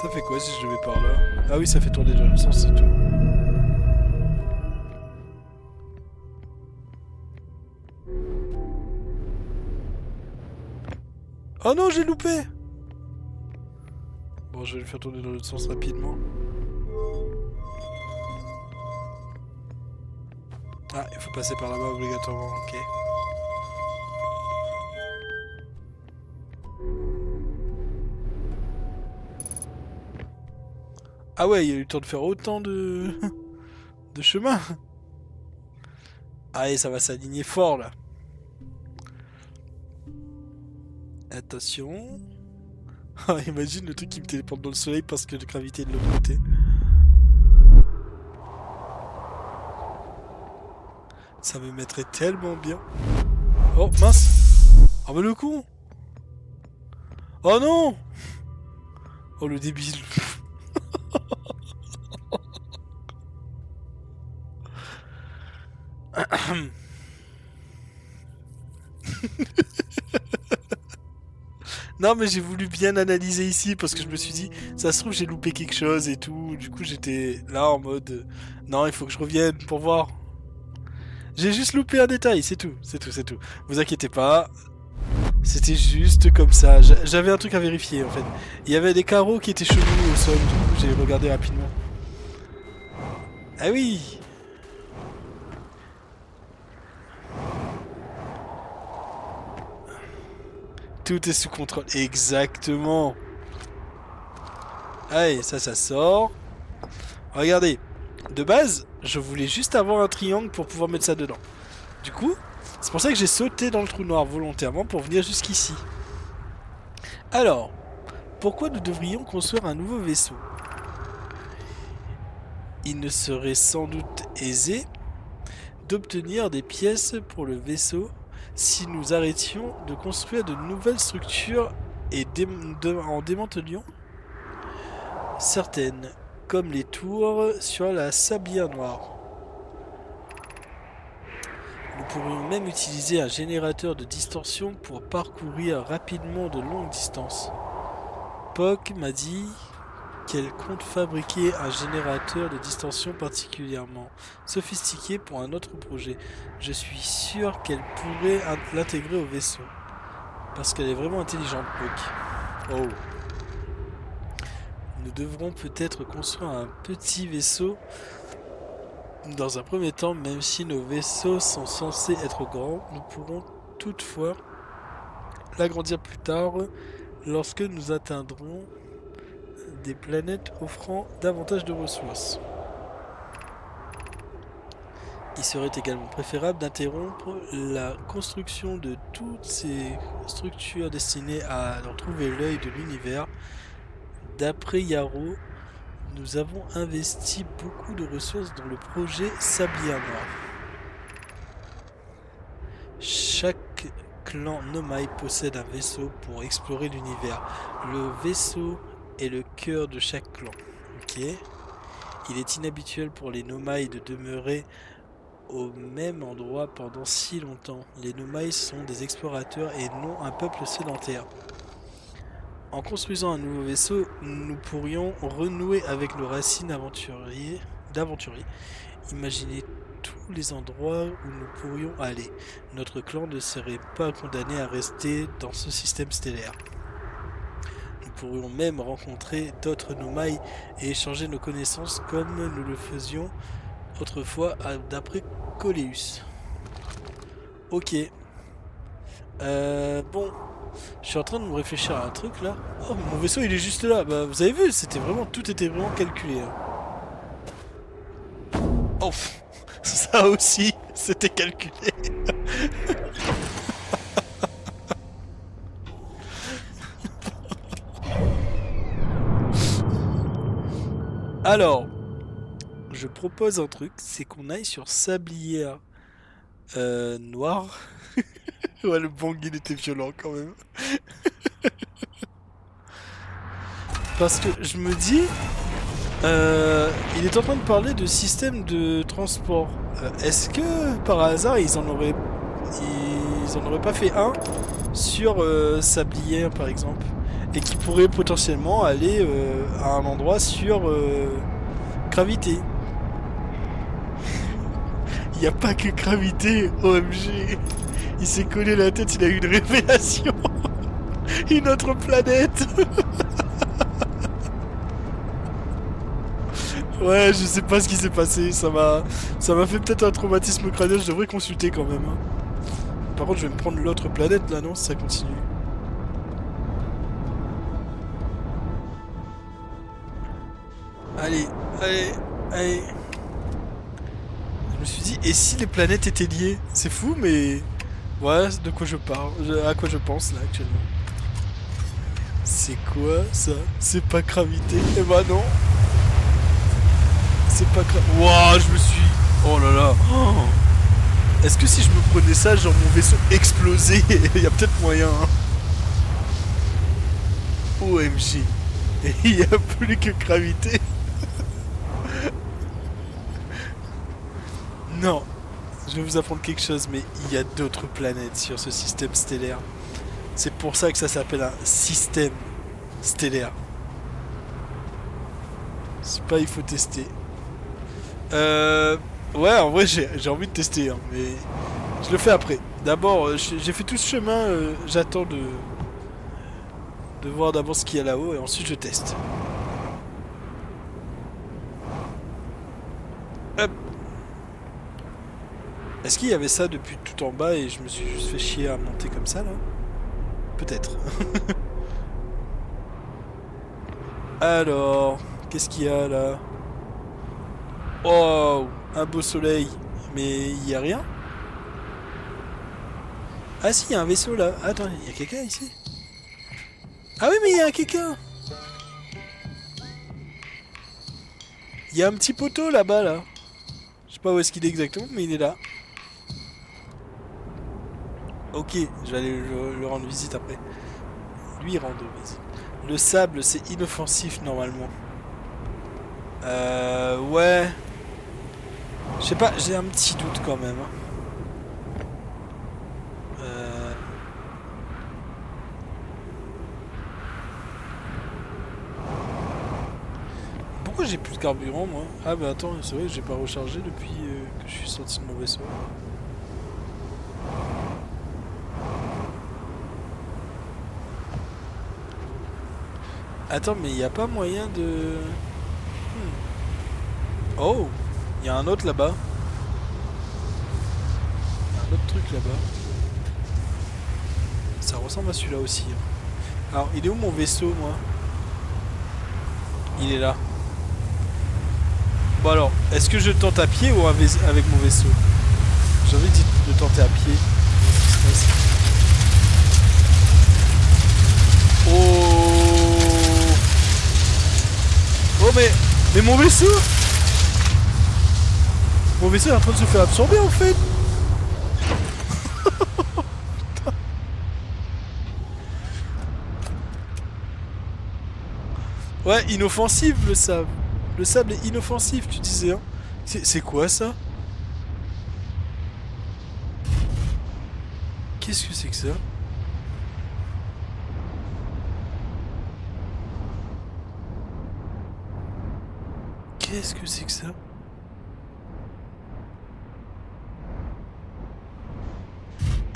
Ça fait quoi si je vais par là? Ah oui, ça fait tourner dans le sens, c'est tout. Oh non, j'ai loupé! Bon, je vais le faire tourner dans l'autre sens rapidement. Ah, il faut passer par là-bas obligatoirement, ok. Ah ouais, il y a eu le temps de faire autant de chemin. Allez, ça va s'aligner fort là. Attention. Ah, imagine le truc qui me téléporte dans le soleil parce que la gravité est de l'autre côté. Ça me mettrait tellement bien. Oh mince. Oh mais le con. Oh non. Oh le débile. Non mais j'ai voulu bien analyser ici parce que je me suis dit ça se trouve j'ai loupé quelque chose et tout. Du coup j'étais là en mode non il faut que je revienne pour voir. J'ai juste loupé un détail, c'est tout, c'est tout, c'est tout. Vous inquiétez pas, c'était juste comme ça. J'avais un truc à vérifier en fait. Il y avait des carreaux qui étaient chelous au sol, du coup j'ai regardé rapidement. Ah oui. Tout est sous contrôle, exactement. Allez, ça sort. Regardez, de base, je voulais juste avoir un triangle pour pouvoir mettre ça dedans. Du coup, c'est pour ça que j'ai sauté dans le trou noir volontairement pour venir jusqu'ici. Alors, pourquoi nous devrions construire un nouveau vaisseau? Il ne serait sans doute aisé d'obtenir des pièces pour le vaisseau si nous arrêtions de construire de nouvelles structures et en démantelions certaines, comme les tours sur la sablière noire. Nous pourrions même utiliser un générateur de distorsion pour parcourir rapidement de longues distances. Poc m'a dit qu'elle compte fabriquer un générateur de distorsion particulièrement sophistiqué pour un autre projet. Je suis sûr qu'elle pourrait l'intégrer au vaisseau. Parce qu'elle est vraiment intelligente, Poc. Oh. Nous devrons peut-être construire un petit vaisseau dans un premier temps, même si nos vaisseaux sont censés être grands, nous pourrons toutefois l'agrandir plus tard lorsque nous atteindrons des planètes offrant davantage de ressources. Il serait également préférable d'interrompre la construction de toutes ces structures destinées à retrouver l'œil de l'univers. D'après Yarrow, nous avons investi beaucoup de ressources dans le projet Sablier Noir. Chaque clan Nomai possède un vaisseau pour explorer l'univers. Le vaisseau est le cœur de chaque clan. Ok. Il est inhabituel pour les Nomai de demeurer au même endroit pendant si longtemps. Les Nomai sont des explorateurs et non un peuple sédentaire. En construisant un nouveau vaisseau, nous pourrions renouer avec nos racines d'aventuriers. Imaginez tout tous les endroits où nous pourrions aller. Notre clan ne serait pas condamné à rester dans ce système stellaire. Nous pourrions même rencontrer d'autres Nomai et échanger nos connaissances comme nous le faisions autrefois d'après Coleus. Ok. Bon. Je suis en train de me réfléchir à un truc là. Oh, mon vaisseau il est juste là. Bah, vous avez vu, c'était vraiment, tout était vraiment calculé. Hein. Oh, ça aussi, c'était calculé. Alors, je propose un truc, c'est qu'on aille sur Sablière Noire. Ouais, le bang il était violent quand même. Parce que je me dis, il est en train de parler de système de transport. Est-ce que par hasard ils en auraient pas fait un sur Sablière par exemple, et qui pourrait potentiellement aller à un endroit sur Gravité. Il n'y a pas que Gravité, OMG. Il s'est collé la tête, il a eu une révélation. Une autre planète. Ouais, je sais pas ce qui s'est passé, ça m'a fait peut-être un traumatisme crânien, je devrais consulter quand même. Hein. Par contre, je vais me prendre l'autre planète là, non, si ça continue. Allez, allez, allez. Je me suis dit, et si les planètes étaient liées? C'est fou, mais... Ouais, de quoi je parle, à quoi je pense là actuellement. C'est quoi ça? C'est pas Gravité? Eh bah non. C'est pas Gravité. Wouah, je me suis... Oh là là. Oh. Est-ce que si je me prenais ça, genre mon vaisseau explosait? Il y a peut-être moyen. Hein. OMG. Et il n'y a plus que Gravité. Non. Je vais vous apprendre quelque chose, mais il y a d'autres planètes sur ce système stellaire. C'est pour ça que ça s'appelle un système stellaire. C'est pas, il faut tester. Ouais, en vrai, j'ai envie de tester, hein, mais je le fais après. D'abord, j'ai fait tout ce chemin, j'attends de voir d'abord ce qu'il y a là-haut, et ensuite je teste. Hop. Est-ce qu'il y avait ça depuis tout en bas et je me suis juste fait chier à monter comme ça, là? Peut-être. Alors, qu'est-ce qu'il y a là? Oh, un beau soleil. Mais il y a rien? Ah si, il y a un vaisseau là. Attends, il y a quelqu'un ici? Ah oui, mais il y a quelqu'un. Il y a un petit poteau là-bas là. Je sais pas où est-ce qu'il est exactement, mais il est là. Ok, je vais aller le rendre visite après. Lui rendre visite. Le sable, c'est inoffensif normalement. Ouais. Je sais pas, j'ai un petit doute quand même. Hein. Pourquoi j'ai plus de carburant moi? Ah bah attends, c'est vrai que j'ai pas rechargé depuis que je suis sorti de mon vaisseau. Attends, mais il n'y a pas moyen de... Oh, il y a un autre là-bas. Un autre truc là-bas. Ça ressemble à celui-là aussi. Hein. Alors, il est où mon vaisseau, moi? Il est là. Bon alors, est-ce que je tente à pied ou avec mon vaisseau? J'ai envie de tenter à pied. Oh. Oh mais mon vaisseau! Mon vaisseau est en train de se faire absorber en fait! Ouais, inoffensif le sable. Le sable est inoffensif, tu disais. Hein. C'est quoi ça? Qu'est-ce que c'est que ça? Qu'est-ce que c'est que ça?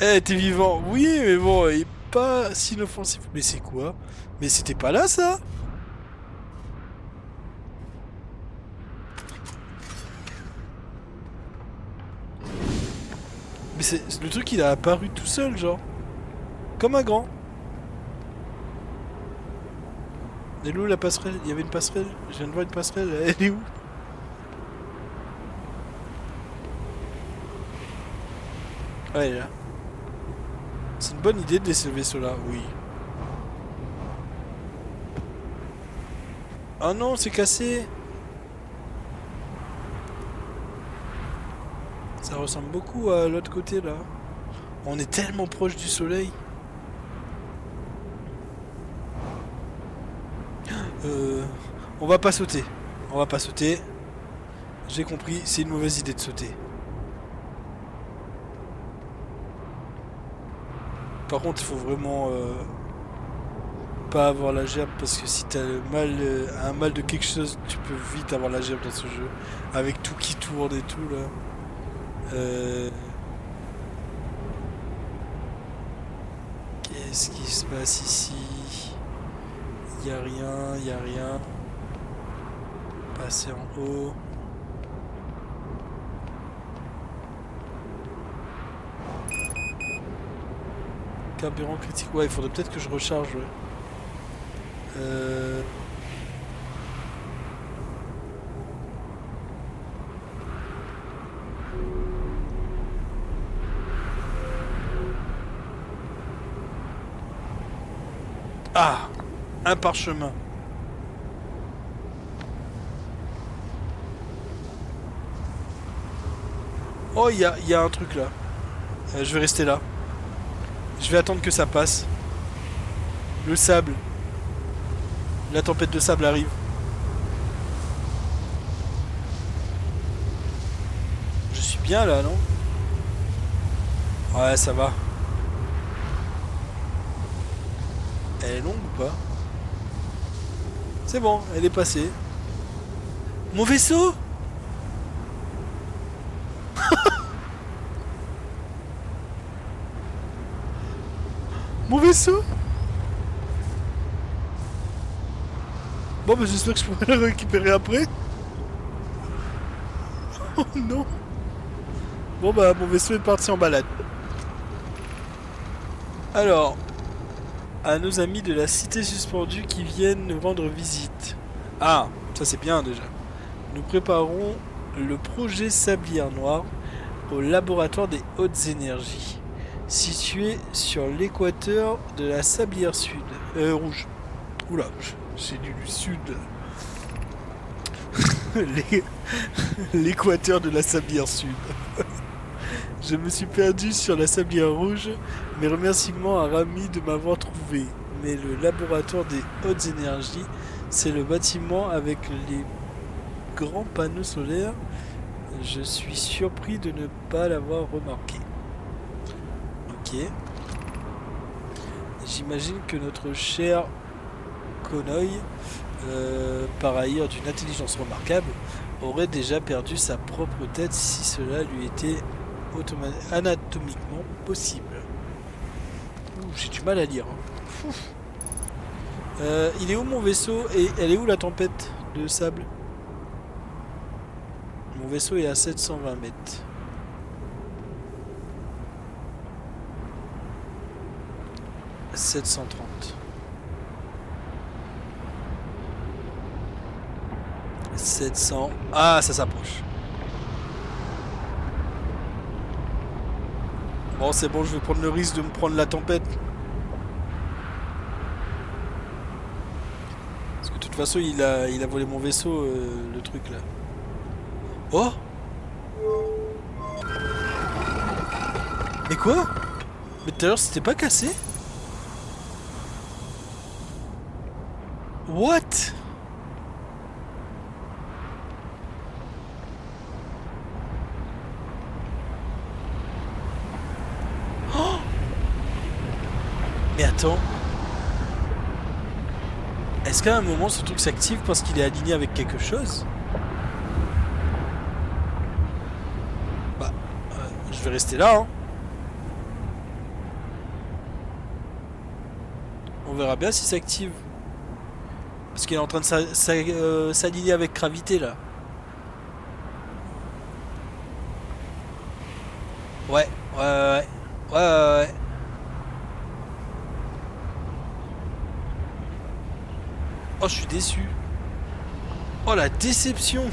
Eh, t'es vivant. Oui, mais bon, il est pas si inoffensif. Mais c'est quoi? Mais c'était pas là, ça? Mais c'est le truc, il a apparu tout seul, genre. Comme un grand. Elle est où la passerelle? Il y avait une passerelle. Je viens de voir une passerelle. Elle est où? Ah, elle est là. C'est une bonne idée de laisser le vaisseau là, oui. Oh non, c'est cassé. Ça ressemble beaucoup à l'autre côté là. On est tellement proche du soleil. Euh, on va pas sauter. On va pas sauter. J'ai compris, c'est une mauvaise idée de sauter. Par contre, il faut vraiment pas avoir la gerbe parce que si t'as le mal, un mal de quelque chose, tu peux vite avoir la gerbe dans ce jeu. Avec tout qui tourne et tout là. Euh, Qu'est-ce qui se passe ici? Y a rien, y a rien. Passer en haut. Carburant critique. Ouais, il faudrait peut-être que je recharge. Ouais. Euh... Ah! Un parchemin. Oh, y a un truc là. Je vais rester là. Je vais attendre que ça passe. Le sable. La tempête de sable arrive. Je suis bien là, non? Ouais, ça va. Elle est longue ou pas? C'est bon, elle est passée. Mon vaisseau? Mon vaisseau? Bon, bah j'espère que je pourrai le récupérer après. Oh non. Bon, bah mon vaisseau est parti en balade. Alors, à nos amis de la cité suspendue qui viennent nous rendre visite. Ah, ça c'est bien déjà. Nous préparons le projet Sablière Noire au laboratoire des hautes énergies, situé sur l'équateur de la Sablière Sud. Rouge. Oula, j'ai du sud. Les- L'équateur de la Sablière Sud. Je me suis perdu sur la Sablière Rouge. Mes remerciements à Rami de m'avoir trouvé. Mais le laboratoire des hautes énergies, c'est le bâtiment avec les grands panneaux solaires. Je suis surpris de ne pas l'avoir remarqué. Ok. J'imagine que notre cher Konoï, par ailleurs d'une intelligence remarquable, aurait déjà perdu sa propre tête si cela lui était anatomiquement possible. Ouh, j'ai du mal à lire. Hein. Il est où mon vaisseau et elle est où la tempête de sable? Mon vaisseau est à 720 mètres. « 730. 700. Ah, ça s'approche. Bon, c'est bon, je vais prendre le risque de me prendre la tempête. Parce que de toute façon, il a volé mon vaisseau, le truc là. Oh! Mais quoi? Mais tout à l'heure, c'était pas cassé? What? Oh! Mais attends. Est-ce qu'à un moment, ce truc s'active parce qu'il est aligné avec quelque chose? Bah, je vais rester là, hein. verra bien si ça s'active. Parce qu'il est en train de s'aligner avec gravité là. Ouais, ouais, ouais, ouais, ouais, ouais. Oh, je suis déçu. Oh, la déception.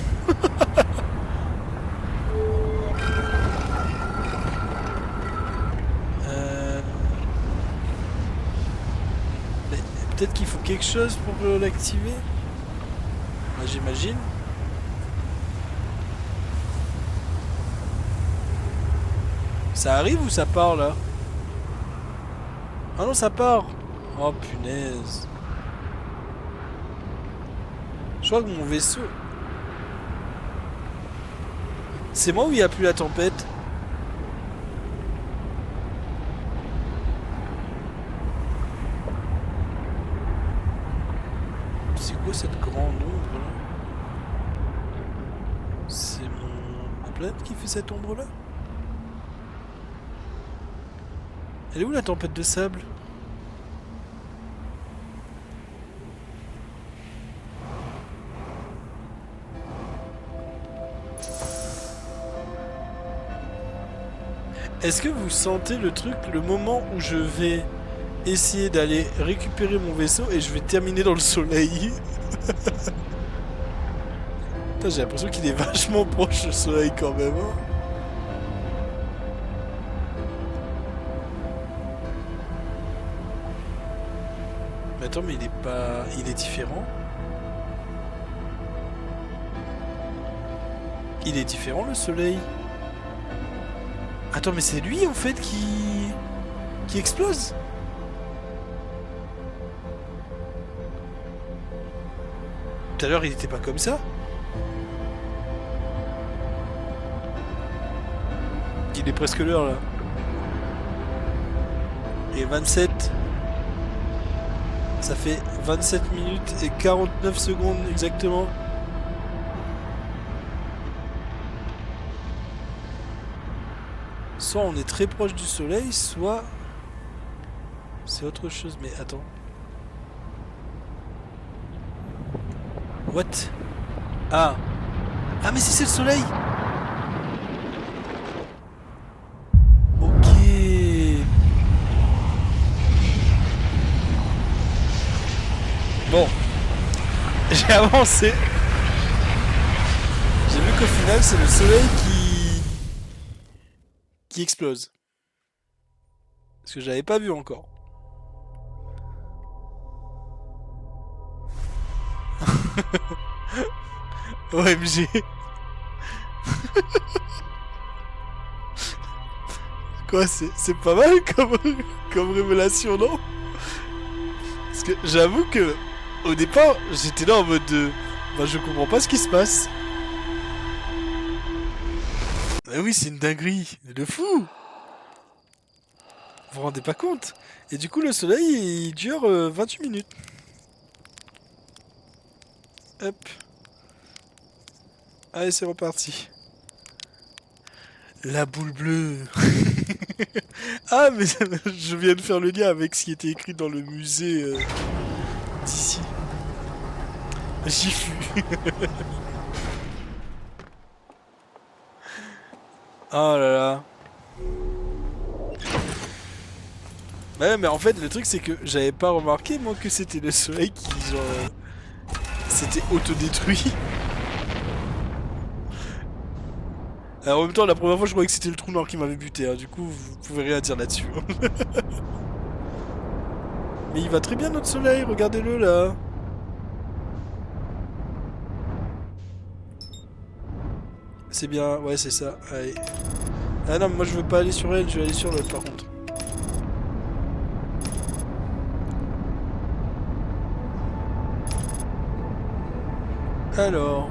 Euh... mais peut-être qu'il faut quelque chose pour l'activer. Bah, j'imagine. Ça arrive ou ça part là? Ah non, ça part. Oh punaise. Je crois que mon vaisseau... C'est moi où il n'y a plus la tempête? C'est quoi cette grande ombre là? C'est ma planète qui fait cette ombre là? Elle est où la tempête de sable? Est-ce que vous sentez le truc, le moment où je vais essayer d'aller récupérer mon vaisseau et je vais terminer dans le soleil? Putain, j'ai l'impression qu'il est vachement proche du soleil quand même. Hein. Mais attends, mais il est pas... Il est différent? Il est différent le soleil? Attends, mais c'est lui en fait qui explose? Tout à l'heure il était pas comme ça? Il est presque l'heure là. Et 27. Ça fait 27 minutes et 49 secondes exactement. Soit on est très proche du soleil, soit c'est autre chose. Mais attends. What? Ah. Ah mais si c'est le soleil. Ok. Bon. J'ai avancé. J'ai vu qu'au final c'est le soleil qui explose. Parce que j'avais pas vu encore. OMG. Quoi, c'est pas mal comme révélation, non? Parce que j'avoue que au départ, j'étais là en mode de... Bah je comprends pas ce qui se passe. Bah oui, c'est une dinguerie. De fou. Vous vous rendez pas compte? Et du coup, le soleil, il dure 28 minutes. Hop. Allez, c'est reparti. La boule bleue. Ah, mais je viens de faire le lien avec ce qui était écrit dans le musée d'ici. J'y fus. Oh là là. Ouais, mais en fait, le truc, c'est que j'avais pas remarqué, moi, que c'était le soleil qui, genre... s'était autodétruit. Alors, en même temps, la première fois, je croyais que c'était le trou noir qui m'avait buté. Hein. Du coup, vous pouvez rien dire là-dessus. Mais il va très bien, notre soleil. Regardez-le, là. C'est bien. Ouais, c'est ça. Allez. Ah non, mais moi, je veux pas aller sur elle. Je vais aller sur l'autre, par contre. Alors...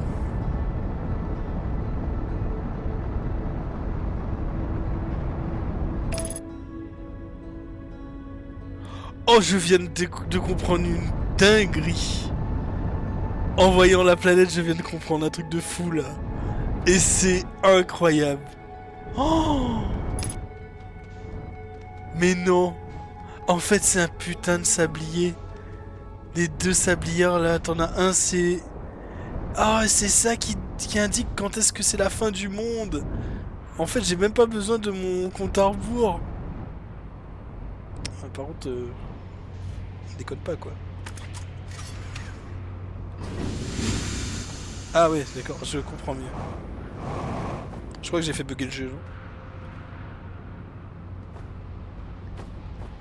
Oh, je viens de comprendre une dinguerie. En voyant la planète, je viens de comprendre un truc de fou, là. Et c'est incroyable. Oh! Mais non. En fait, c'est un putain de sablier. Les deux sablières là, t'en as un, c'est... Ah, c'est ça qui indique quand est-ce que c'est la fin du monde. En fait, j'ai même pas besoin de mon compte à rebours. Ah, par contre, déconne pas quoi. Ah ouais, d'accord, je comprends mieux. Je crois que j'ai fait bugger le jeu.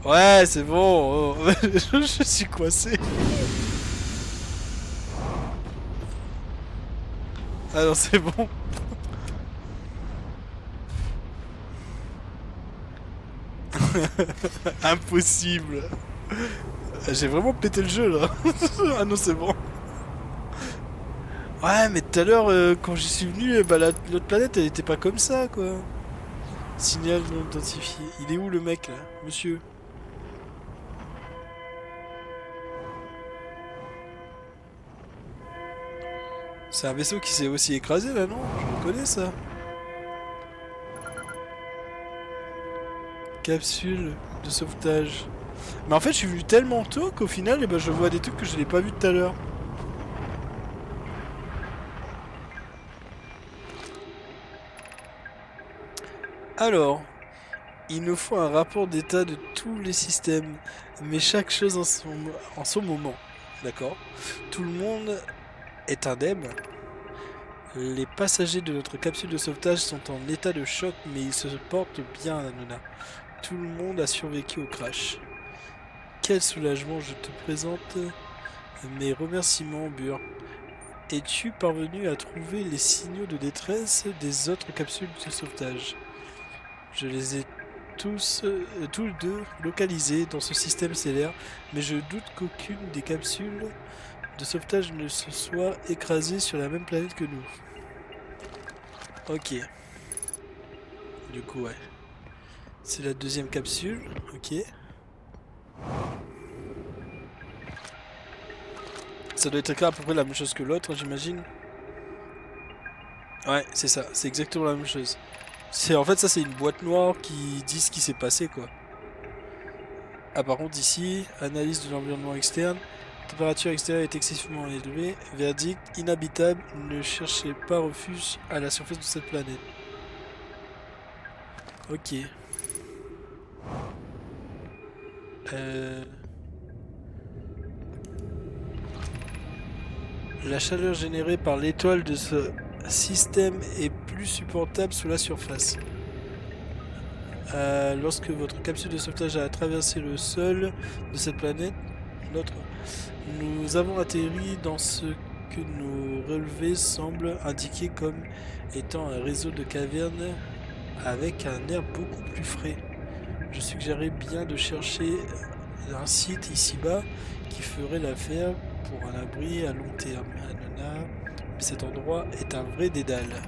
Ouais, c'est bon. Oh. Je suis coincé. Ah non, c'est bon. Impossible. J'ai vraiment pété le jeu là. Ah non, c'est bon. Ouais, mais tout à l'heure, quand j'y suis venu, bah l'autre planète, elle était pas comme ça, quoi. Signal non identifié. Il est où le mec là, monsieur? C'est un vaisseau qui s'est aussi écrasé là, non? Je reconnais ça. Capsule de sauvetage. Mais en fait, je suis venu tellement tôt qu'au final, eh ben, je vois des trucs que je n'ai pas vu tout à l'heure. Alors, il nous faut un rapport d'état de tous les systèmes, mais chaque chose en son moment. D'accord? Tout le monde est indemne. Les passagers de notre capsule de sauvetage sont en état de choc, mais ils se portent bien, Nona. Tout le monde a survécu au crash. Quel soulagement, je te présente mes remerciements, Bur. Es-tu parvenu à trouver les signaux de détresse des autres capsules de sauvetage? Je les ai tous deux localisés dans ce système stellaire, mais je doute qu'aucune des capsules de sauvetage ne se soit écrasée sur la même planète que nous. Ok. Du coup, ouais. C'est la deuxième capsule. Ok. Ça doit être à peu près la même chose que l'autre, j'imagine. Ouais, c'est ça. C'est exactement la même chose. En fait, ça, c'est une boîte noire qui dit ce qui s'est passé, quoi. Ah, par contre, ici, analyse de l'environnement externe. Température extérieure est excessivement élevée. Verdict, inhabitable. Ne cherchez pas refuge à la surface de cette planète. Ok. Euh... La chaleur générée par l'étoile de ce système est plus supportable sous la surface. Lorsque votre capsule de sauvetage a traversé le sol de cette planète, nous avons atterri dans ce que nos relevés semblent indiquer comme étant un réseau de cavernes avec un air beaucoup plus frais. Je suggérerais bien de chercher un site ici-bas qui ferait l'affaire pour un abri à long terme. Anana, cet endroit est un vrai dédale.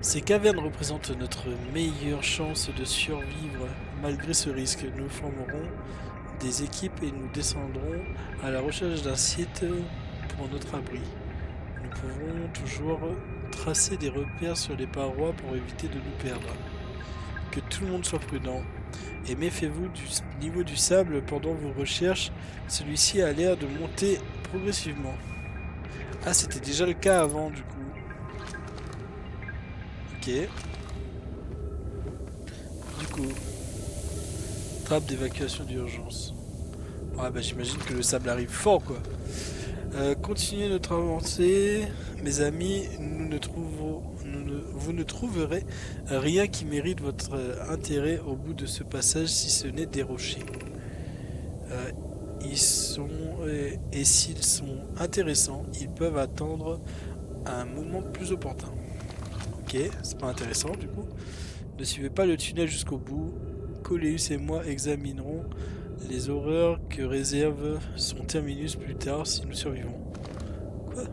Ces cavernes représentent notre meilleure chance de survivre malgré ce risque. Nous formerons des équipes et nous descendrons à la recherche d'un site pour notre abri. Nous pouvons toujours tracer des repères sur les parois pour éviter de nous perdre. Que tout le monde soit prudent. Et méfiez-vous du niveau du sable pendant vos recherches. Celui-ci a l'air de monter progressivement. Ah, c'était déjà le cas avant du coup. Ok. Du coup, trappe d'évacuation d'urgence. Ouais, bah j'imagine que le sable arrive fort quoi. Continuez notre avancée, mes amis. Vous ne trouverez rien qui mérite votre intérêt au bout de ce passage si ce n'est des rochers. Euh, et s'ils sont intéressants, ils peuvent attendre un moment plus opportun. Ok, c'est pas intéressant du coup. Ne suivez pas le tunnel jusqu'au bout. Coléus et moi examinerons les horreurs que réserve son terminus plus tard si nous survivons. Quoi?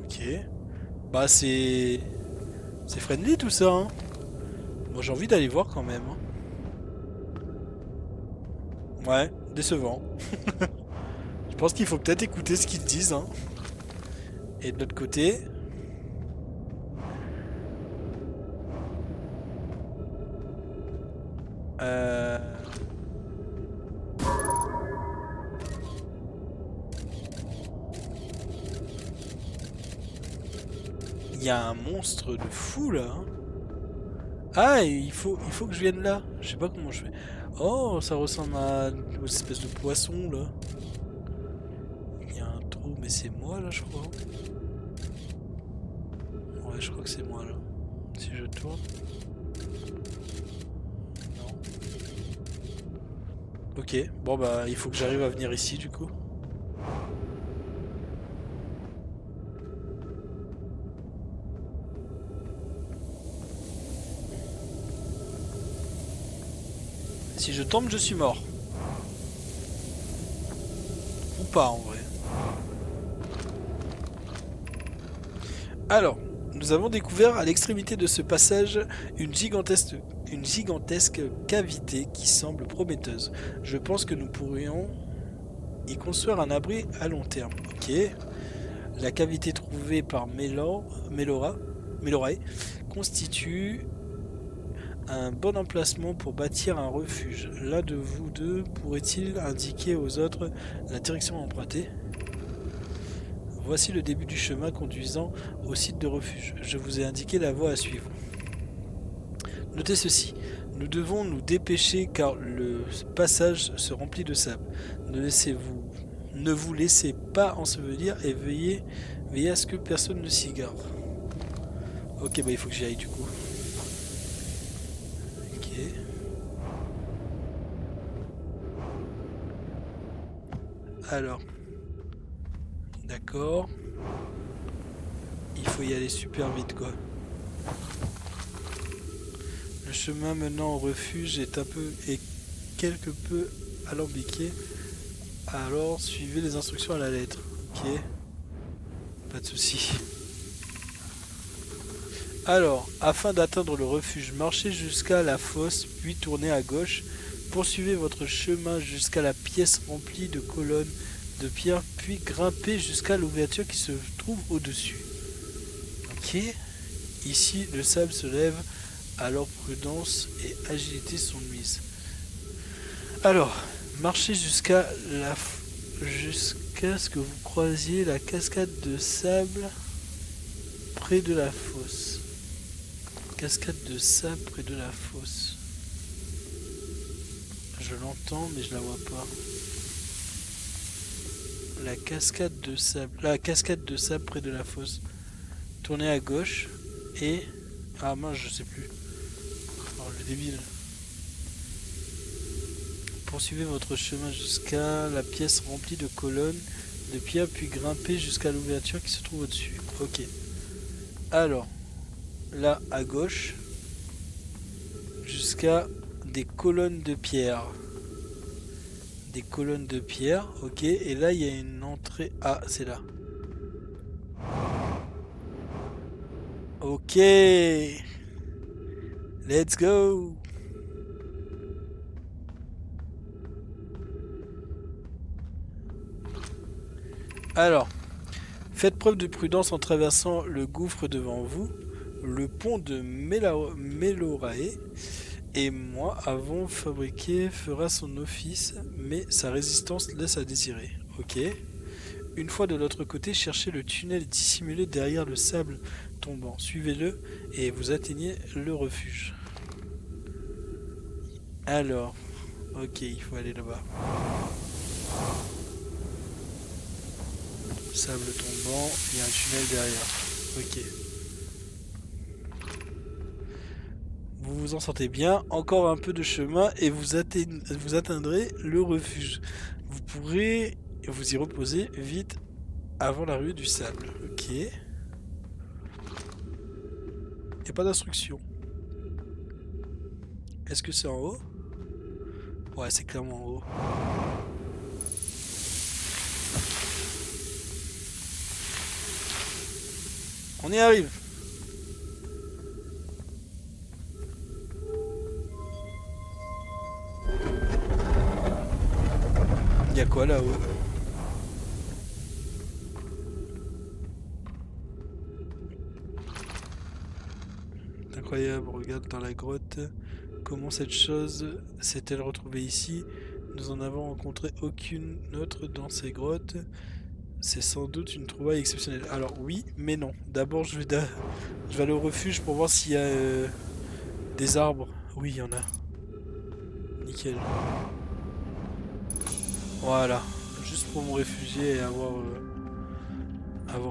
Ok. Bah c'est... C'est friendly tout ça, hein. Moi j'ai envie d'aller voir quand même. Ouais, décevant. Je pense qu'il faut peut-être écouter ce qu'ils disent, hein. Et de l'autre côté... Euh... y a un monstre de fou là. Hein. Ah, et il faut que je vienne là. Je sais pas comment je fais. Oh, ça ressemble aux espèces de poissons là. Il y a un trou, mais c'est moi là, je crois. Ouais, je crois que c'est moi là. Si je tourne. Non. Ok, bon bah il faut que j'arrive à venir ici du coup. Si je tombe, je suis mort. Ou pas en vrai. Alors, nous avons découvert à l'extrémité de ce passage une gigantesque cavité qui semble prometteuse. Je pense que nous pourrions y construire un abri à long terme. Ok. La cavité trouvée par Melorae constitue un bon emplacement pour bâtir un refuge. L'un de vous deux pourrait-il indiquer aux autres la direction à emprunter? Voici le début du chemin conduisant au site de refuge. Je vous ai indiqué la voie à suivre. Notez ceci. Nous devons nous dépêcher car le passage se remplit de sable. Ne vous laissez pas ensevelir et veillez à ce que personne ne s'y gare. Ok, bah il faut que j'y aille du coup. Ok. Alors. D'accord. Il faut y aller super vite quoi. Le chemin menant au refuge est quelque peu alambiqué. Alors suivez les instructions à la lettre. Ok. Pas de souci. Alors, afin d'atteindre le refuge, marchez jusqu'à la fosse, puis tournez à gauche. Poursuivez votre chemin jusqu'à la pièce remplie de colonnes de pierre, puis grimpez jusqu'à l'ouverture qui se trouve au-dessus. Ok. Ici, le sable se lève, alors prudence et agilité sont mises. Alors, marchez jusqu'à ce que vous croisiez la cascade de sable près de la fosse. Cascade de sable près de la fosse. Je l'entends, mais je la vois pas. La cascade de sable près de la fosse. Tournez à gauche et... Ah mince, je sais plus. Oh, le débile. Poursuivez votre chemin jusqu'à la pièce remplie de colonnes de pierre, puis grimpez jusqu'à l'ouverture qui se trouve au-dessus. Ok. Alors, là à gauche, jusqu'à des colonnes de pierre. Des colonnes de pierre, ok. Et là, il y a une entrée. Ah, c'est là. Ok. Let's go. Alors, faites preuve de prudence en traversant le gouffre devant vous. Le pont de Melorae et moi avons fabriqué fera son office, mais sa résistance laisse à désirer. Ok. Une fois de l'autre côté, cherchez le tunnel dissimulé derrière le sable tombant. Suivez-le et vous atteignez le refuge. Alors, ok, il faut aller là-bas. Sable tombant, il y a un tunnel derrière. Ok. Vous vous en sentez bien, encore un peu de chemin et vous atteindrez le refuge. Vous pourrez vous y reposer vite avant l'arrivée du sable. Ok. Il n'y a pas d'instruction. Est-ce que c'est en haut? Ouais, c'est clairement en haut. On y arrive. Il y a quoi là-haut? C'est incroyable, regarde dans la grotte. Comment cette chose s'est-elle retrouvée ici? Nous en avons rencontré aucune autre dans ces grottes. C'est sans doute une trouvaille exceptionnelle. Alors oui, mais non. D'abord, je vais aller au refuge pour voir s'il y a des arbres. Oui, il y en a. Nickel. Voilà. Juste pour me réfugier et avoir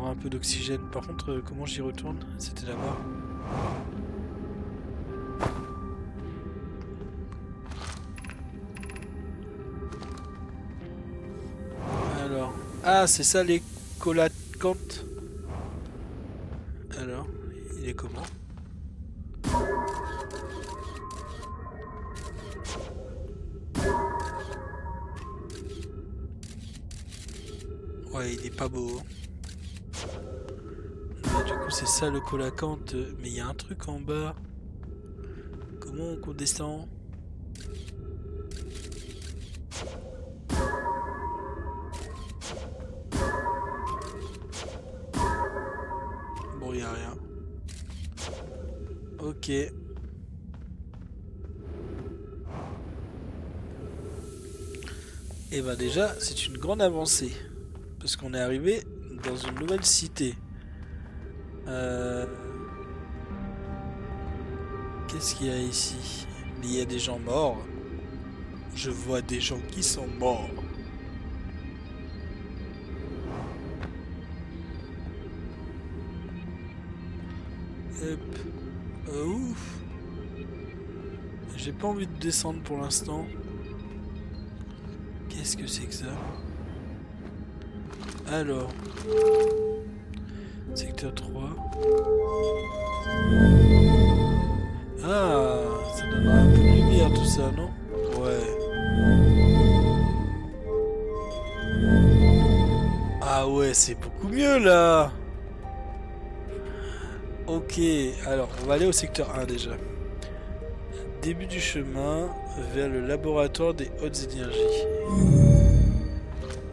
un peu d'oxygène. Par contre, comment j'y retourne? C'était là-bas. Alors. Ah, c'est ça les colacantes. Alors, il est comment? Ouais, il est pas beau. Mais du coup, c'est ça le colacante. Mais il y a un truc en bas. Comment on descend? Bon, il y a rien. Ok. Et bah déjà, c'est une grande avancée. Parce qu'on est arrivé dans une nouvelle cité. Qu'est-ce qu'il y a ici? Il y a des gens morts. Je vois des gens qui sont morts. Hop. Ouf. J'ai pas envie de descendre pour l'instant. Qu'est-ce que c'est que ça? Alors. Secteur 3. Ah, ça donnera un peu de lumière tout ça, non? Ouais. Ah ouais, c'est beaucoup mieux là. Ok, alors on va aller au secteur 1 déjà. Début du chemin vers le laboratoire des hautes énergies.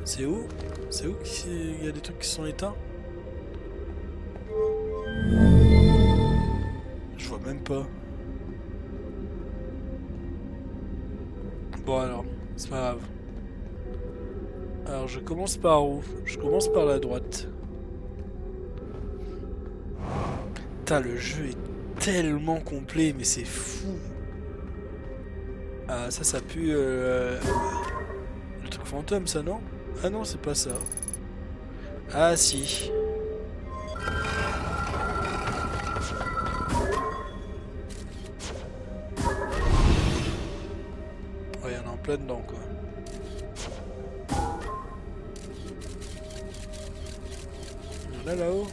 C'est où? C'est où qu'il y a des trucs qui sont éteints? Je vois même pas. Bon alors, c'est pas grave. Alors je commence par où? Je commence par la droite. Putain, le jeu est tellement complet, mais c'est fou. Ah ça pue le truc fantôme ça non? Ah non c'est pas ça. Ah si. Ouais y'en a en plein dedans quoi. Il y en a là-haut.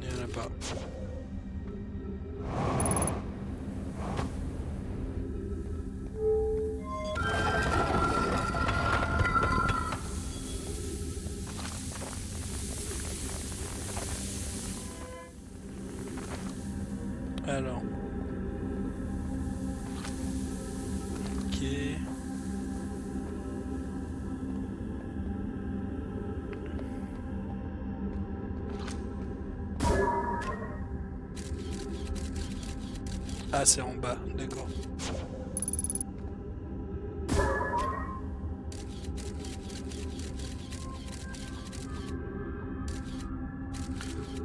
Il n'y en a pas. Alors. Ok. Ah c'est en bas, d'accord.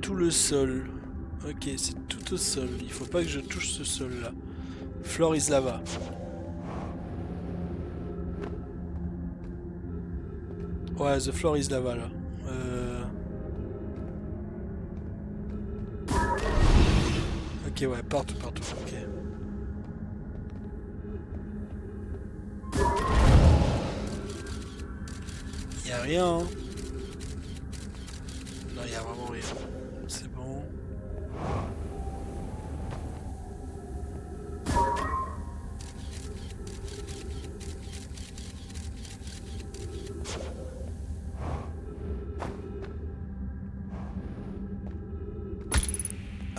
Tout le sol. Ok, c'est tout au sol. Il faut pas que je touche ce sol là. Floor is lava. Ouais, the floor is lava là. Ok, ouais, partout, ok. Y a rien, hein. Non, y a vraiment rien. C'est bon.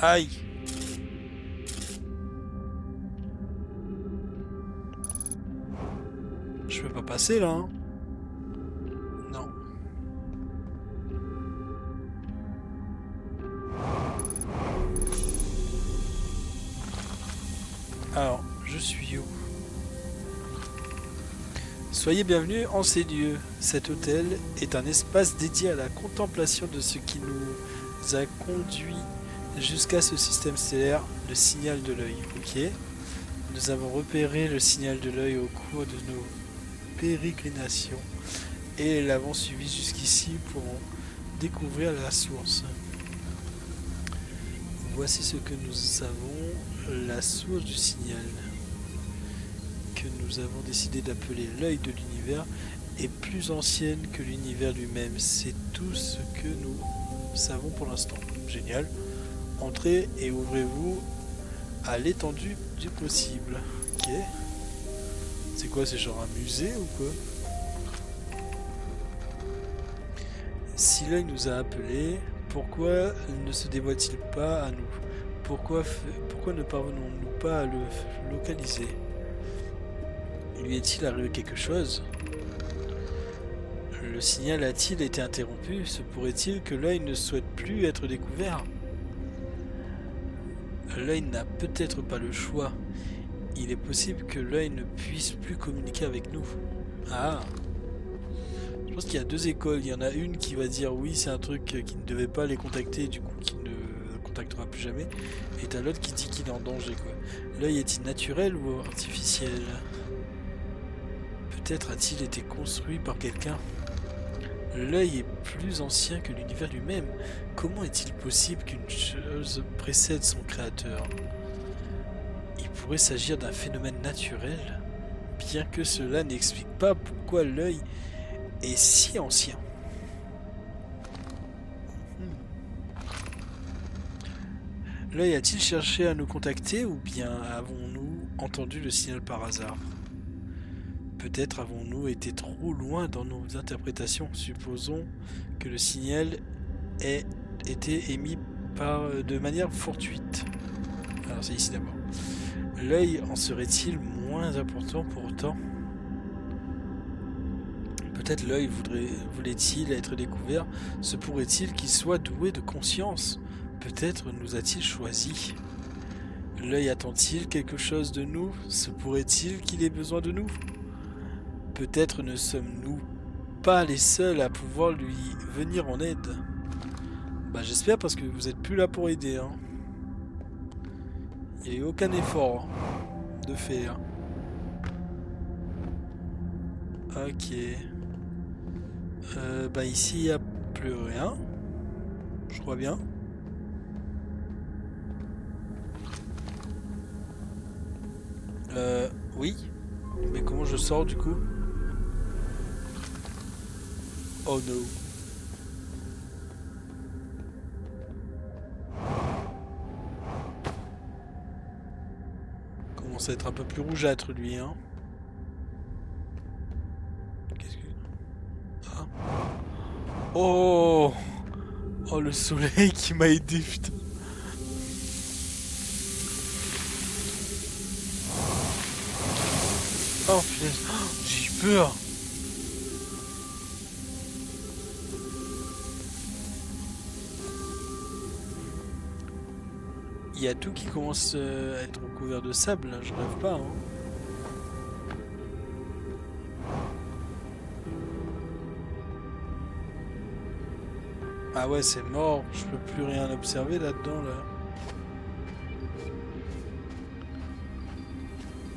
Aïe. Je peux pas passer là, hein. Non. Alors, je suis où? Soyez bienvenus en ces lieux. Cet hôtel est un espace dédié à la contemplation de ce qui nous a conduit jusqu'à ce système stellaire, le signal de l'œil. Ok. Nous avons repéré le signal de l'œil au cours de nos pérégrinations et l'avons suivi jusqu'ici pour en découvrir la source. Voici ce que nous avons, la source du signal, que nous avons décidé d'appeler l'œil de l'univers, est plus ancienne que l'univers lui-même. C'est tout ce que nous savons pour l'instant. Génial. Entrez et ouvrez-vous à l'étendue du possible. Ok. C'est quoi, c'est genre un musée ou quoi? Si l'œil nous a appelés, pourquoi ne se dévoile-t-il pas à nous? Pourquoi ne parvenons-nous pas à le localiser? Lui est-il arrivé quelque chose? Le signal a-t-il été interrompu? Se pourrait-il que l'œil ne souhaite plus être découvert? L'œil n'a peut-être pas le choix. Il est possible que l'œil ne puisse plus communiquer avec nous. Ah! Je pense qu'il y a deux écoles. Il y en a une qui va dire oui, c'est un truc qui ne devait pas les contacter, du coup qui ne contactera plus jamais. Et t'as l'autre qui dit qu'il est en danger, quoi. L'œil est-il naturel ou artificiel? Peut-être a-t-il été construit par quelqu'un? L'œil est plus ancien que l'univers lui-même. Comment est-il possible qu'une chose précède son créateur? Il pourrait s'agir d'un phénomène naturel, bien que cela n'explique pas pourquoi l'œil est si ancien. L'œil a-t-il cherché à nous contacter ou bien avons-nous entendu le signal par hasard? Peut-être avons-nous été trop loin dans nos interprétations. Supposons que le signal ait été émis de manière fortuite. Alors c'est ici d'abord. L'œil en serait-il moins important pour autant? Peut-être l'œil voulait-il être découvert. Se pourrait-il qu'il soit doué de conscience? Peut-être nous a-t-il choisi. L'œil attend-il quelque chose de nous? Se pourrait-il qu'il ait besoin de nous? Peut-être ne sommes-nous pas les seuls à pouvoir lui venir en aide. Bah j'espère, parce que vous êtes plus là pour aider, hein. Il n'y a eu aucun effort de faire. Ok. Bah ici il n'y a plus rien. Je crois bien. Oui. Mais comment je sors du coup? Oh no. Commence à être un peu plus rougeâtre lui, hein. Qu'est-ce que... Ah. Oh. Oh, le soleil qui m'a aidé, putain. Oh putain, j'ai eu peur. Il y a tout qui commence à être recouvert de sable, là, je rêve pas, hein. Ah ouais, c'est mort, je peux plus rien observer là-dedans, là.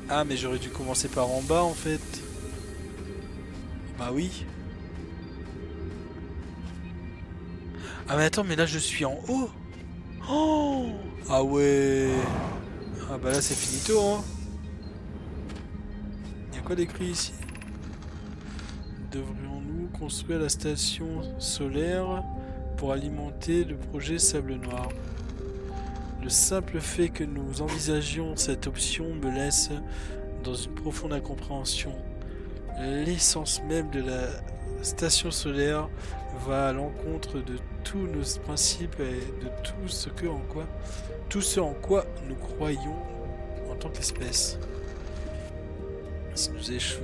Ah, mais j'aurais dû commencer par en bas, en fait. Bah oui. Ah mais attends, mais là je suis en haut. Oh! Ah ouais. Ah bah là c'est finito, hein. Y'a quoi d'écrit ici? Devrions-nous construire la station solaire pour alimenter le projet Sable Noir? Le simple fait que nous envisagions cette option me laisse dans une profonde incompréhension. L'essence même de la station solaire va à l'encontre de tous nos principes et de tout ce en quoi nous croyons en tant qu'espèce. Si nous échouons,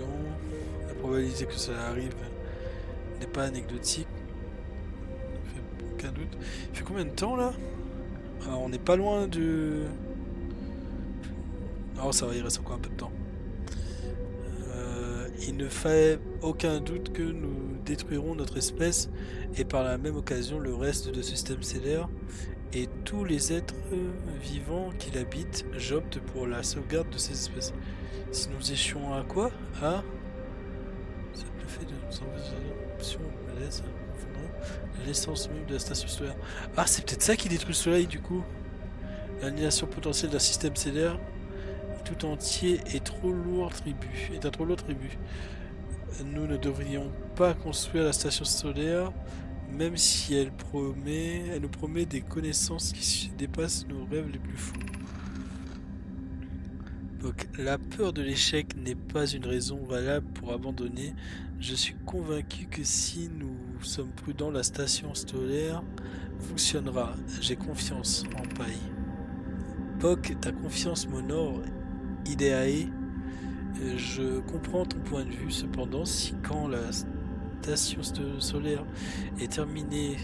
la probabilité que cela arrive n'est pas anecdotique. Aucun doute. Il fait combien de temps là? On n'est pas loin de... Oh ça va, il reste encore un peu de temps. Il ne fait aucun doute que nous détruirons notre espèce et par la même occasion le reste de ce système stellaire et tous les êtres vivants qui l'habitent. J'opte pour la sauvegarde de ces espèces. Si nous échouons à quoi? À le fait de nous envoyer option malaise, l'essence même de la station solaire. Ah, c'est peut-être ça qui détruit le soleil du coup. L'annihilation potentielle d'un système stellaire tout entier est trop lourd tribut. Est un trop lourd tribut. Nous ne devrions pas construire la station solaire, même si elle nous promet des connaissances qui dépassent nos rêves les plus fous. Donc, la peur de l'échec n'est pas une raison valable pour abandonner. Je suis convaincu que si nous sommes prudents, la station solaire fonctionnera. J'ai confiance en Paille. Poc, ta confiance m'honore, Ideae. Je comprends ton point de vue, cependant, si quand la station solaire est terminée,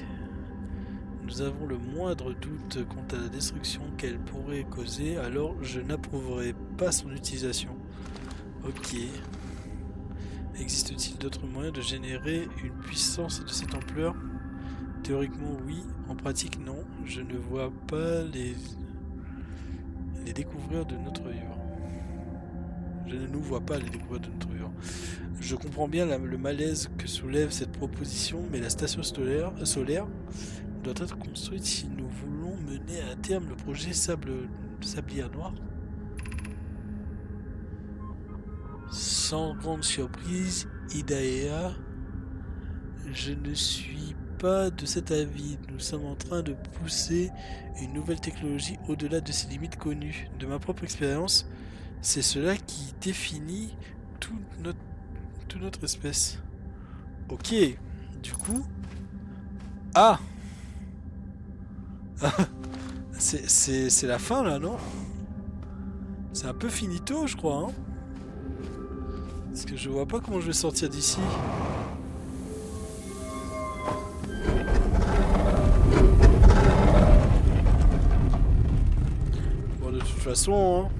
nous avons le moindre doute quant à la destruction qu'elle pourrait causer, alors je n'approuverai pas son utilisation. Ok. Existe-t-il d'autres moyens de générer une puissance de cette ampleur? Théoriquement oui, en pratique non. Je ne vois pas les découvrir de notre vivant. Je ne nous vois pas les découvrir de notre vivant. Je comprends bien le malaise que soulève cette proposition, mais la station solaire doit être construite si nous voulons mener à terme le projet Sablière Noire. Sans grande surprise, Idaea, je ne suis pas de cet avis. Nous sommes en train de pousser une nouvelle technologie au-delà de ses limites connues. De ma propre expérience, c'est cela qui définit toute notre espèce. Ok, du coup... Ah c'est la fin là, non? C'est un peu finito, je crois, hein? Parce que je vois pas comment je vais sortir d'ici. Bon, de toute façon, hein.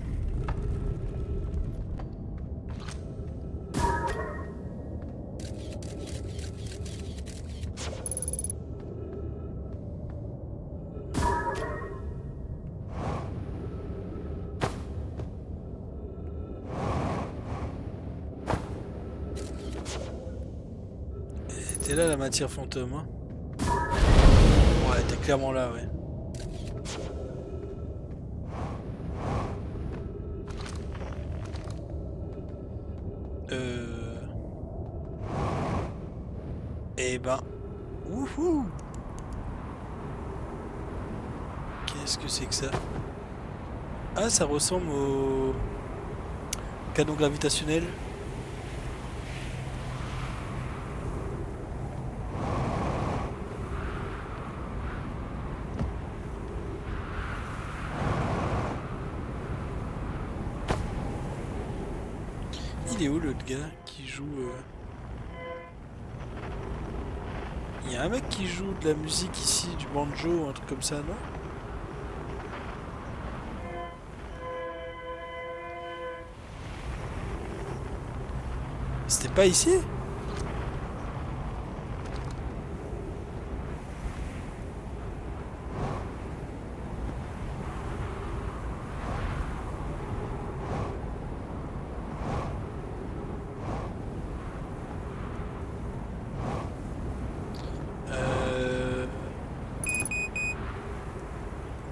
T'es là la matière fantôme, hein? Ouais, t'es clairement là, ouais. Eh ben... Wouhou! Qu'est-ce que c'est que ça? Ah, ça ressemble au... canon gravitationnel. Il est où l'autre gars qui joue Il y a un mec qui joue de la musique ici, du banjo, un truc comme ça, non? C'était pas ici?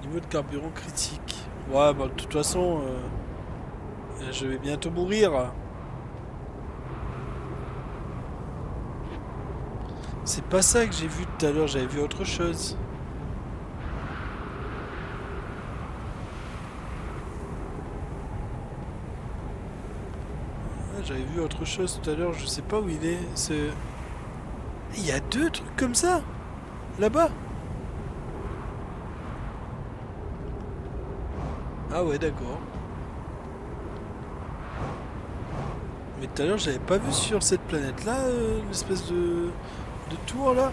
Niveau de carburant critique. Ouais, bah de toute façon, je vais bientôt mourir. C'est pas ça que j'ai vu tout à l'heure, j'avais vu autre chose. Ouais, j'avais vu autre chose tout à l'heure, je sais pas où il est. Il y a deux trucs comme ça, là-bas. Ah ouais, d'accord. Mais tout à l'heure, j'avais pas vu sur cette planète-là une espèce de tour là.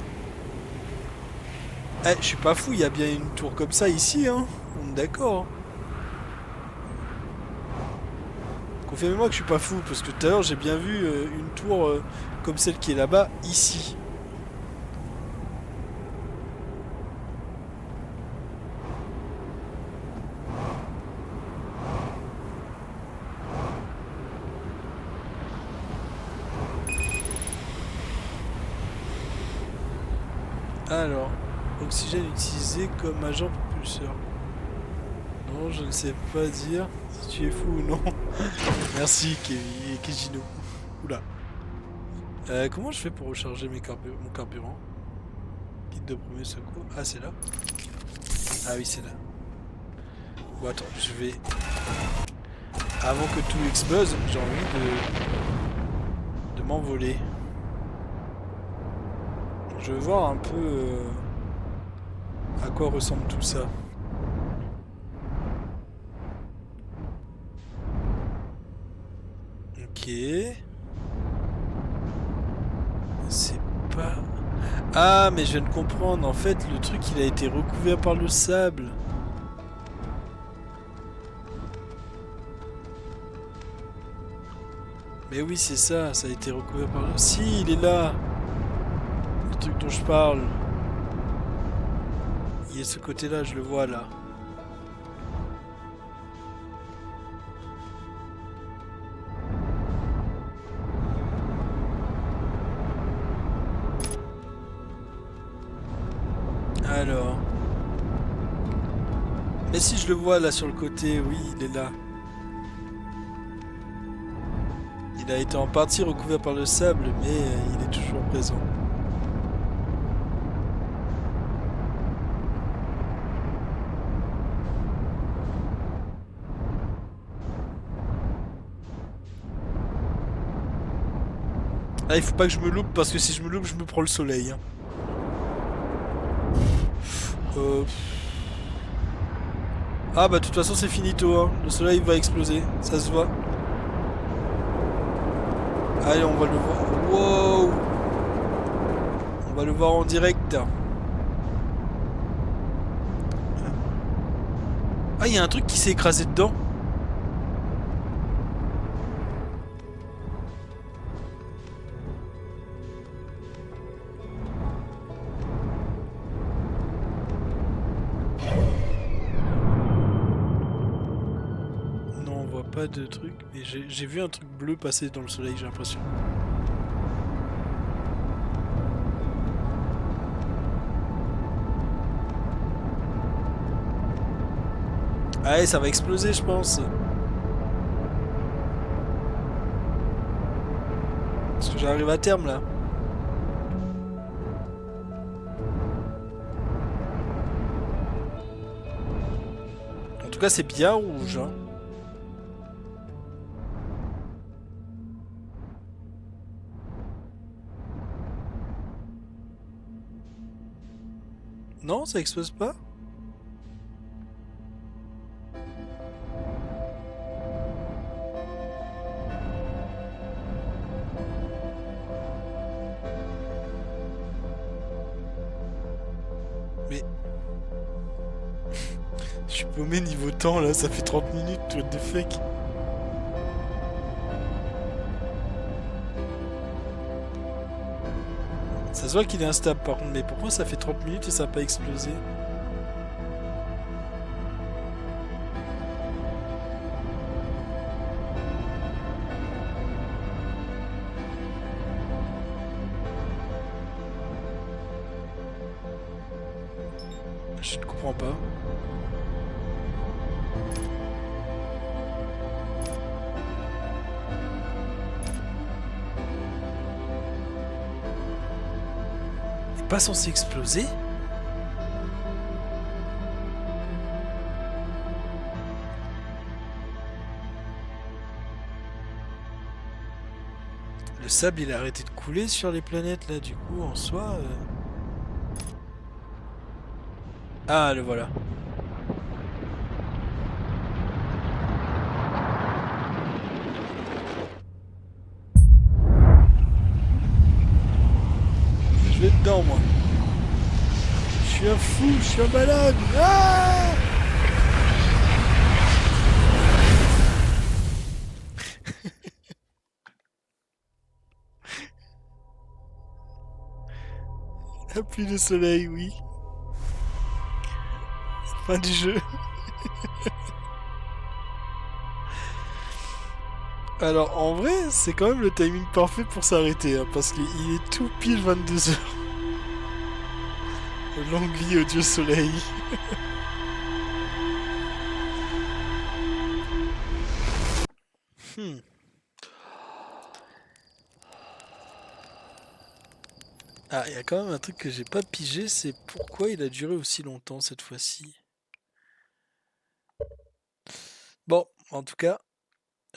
Eh, je suis pas fou, il y a bien une tour comme ça ici, hein. On est d'accord. Confirmez-moi que je suis pas fou, parce que tout à l'heure j'ai bien vu une tour comme celle qui est là-bas, ici. Alors, oxygène utilisé comme agent propulseur. Non, je ne sais pas dire si tu es fou ou non. Merci, Kejino. Oula. Comment je fais pour recharger mon carburant? Kit de premier secours. Ah, c'est là? Ah oui, c'est là. Bon, attends, je vais... Avant que tout explose, j'ai envie de m'envoler. Je veux voir un peu à quoi ressemble tout ça. Ok. C'est pas... Ah, mais je viens de comprendre. En fait, le truc, il a été recouvert par le sable. Mais oui, c'est ça. Ça a été recouvert par le... Si, il est là. Le truc dont je parle. Il est de ce côté-là, je le vois là. Alors... Mais si je le vois là sur le côté, oui, il est là. Il a été en partie recouvert par le sable, mais il est toujours présent. Ah, il faut pas que je me loupe, parce que si je me loupe, je me prends le soleil. Hein. Ah bah de toute façon c'est finito, hein. Le soleil va exploser, ça se voit. Allez, on va le voir. Wow! On va le voir en direct. Ah, il y a un truc qui s'est écrasé dedans. Non, on voit pas de truc, mais j'ai vu un truc bleu passer dans le soleil, j'ai l'impression. Allez, ça va exploser, je pense. Parce que j'arrive à terme, là. En tout cas, c'est bien rouge, hein. Non, ça explose pas? Mais... Je suis paumé niveau temps là, ça fait 30 minutes, what the fuck. Ça se voit qu'il est instable par contre, mais pourquoi ça fait 30 minutes et ça n'a pas explosé? Je ne comprends pas. Il n'est pas censé exploser? Le sable il a arrêté de couler sur les planètes là, du coup en soi... Ah, le voilà. Je vais dedans, moi. Je suis un fou, je suis un malade. Ah Plus de soleil, oui. Fin du jeu. Alors en vrai, c'est quand même le timing parfait pour s'arrêter, hein, parce qu'il est tout pile 22 heures. Longue vie au dieu soleil. Hmm. Ah, il y a quand même un truc que j'ai pas pigé, c'est pourquoi il a duré aussi longtemps cette fois-ci. Bon, en tout cas,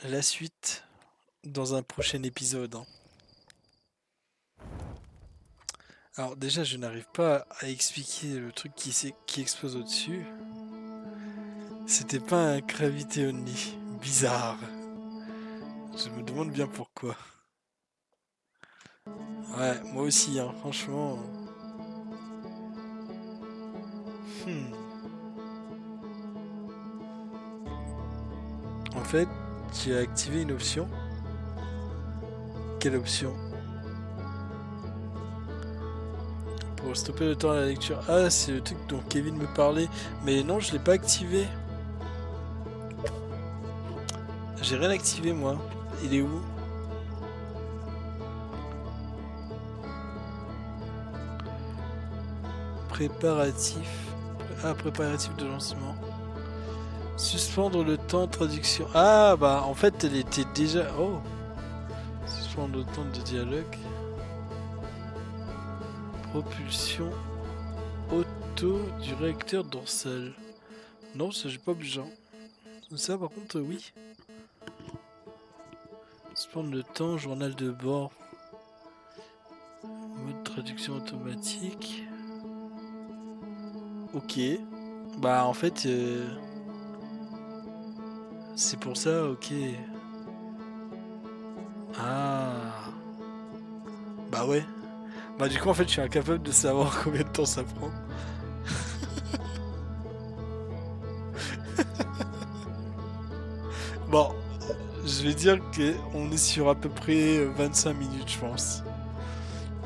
la suite dans un prochain épisode, hein. Alors déjà, je n'arrive pas à expliquer le truc qui explose au-dessus. C'était pas un gravity only. Bizarre. Je me demande bien pourquoi. Ouais, moi aussi, hein, franchement. Hmm. En fait, j'ai activé une option. Quelle option? Pour stopper le temps à la lecture. Ah, c'est le truc dont Kevin me parlait. Mais non, je l'ai pas activé. J'ai rien activé, moi. Il est où? Préparatif. Ah, préparatif de lancement. Suspendre le temps de traduction. Ah, bah, en fait, elle était déjà... Oh. Suspendre le temps de dialogue. Propulsion auto du réacteur dorsal. Non, ça j'ai pas besoin. Ça par contre oui. Suspendre le temps, journal de bord. Mode traduction automatique. Ok. Bah en fait c'est pour ça, ok. Ah. Bah ouais. Bah du coup en fait je suis incapable de savoir combien de temps ça prend. Bon, je vais dire qu'on est sur à peu près 25 minutes je pense.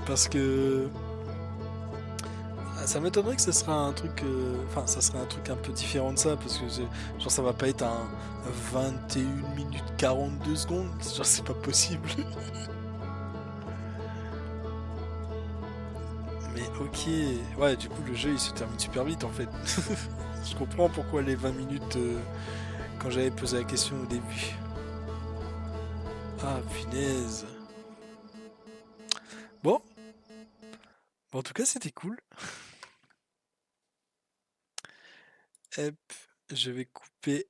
Parce que ça m'étonnerait que ce sera un truc. Enfin, ça serait un truc un peu différent de ça, parce que genre ça va pas être un 21 minutes 42 secondes. Genre c'est pas possible. Mais ok. Ouais, du coup le jeu il se termine super vite en fait. Je comprends pourquoi les 20 minutes quand j'avais posé la question au début. Ah punaise. Bon, en tout cas c'était cool. Hop, je vais couper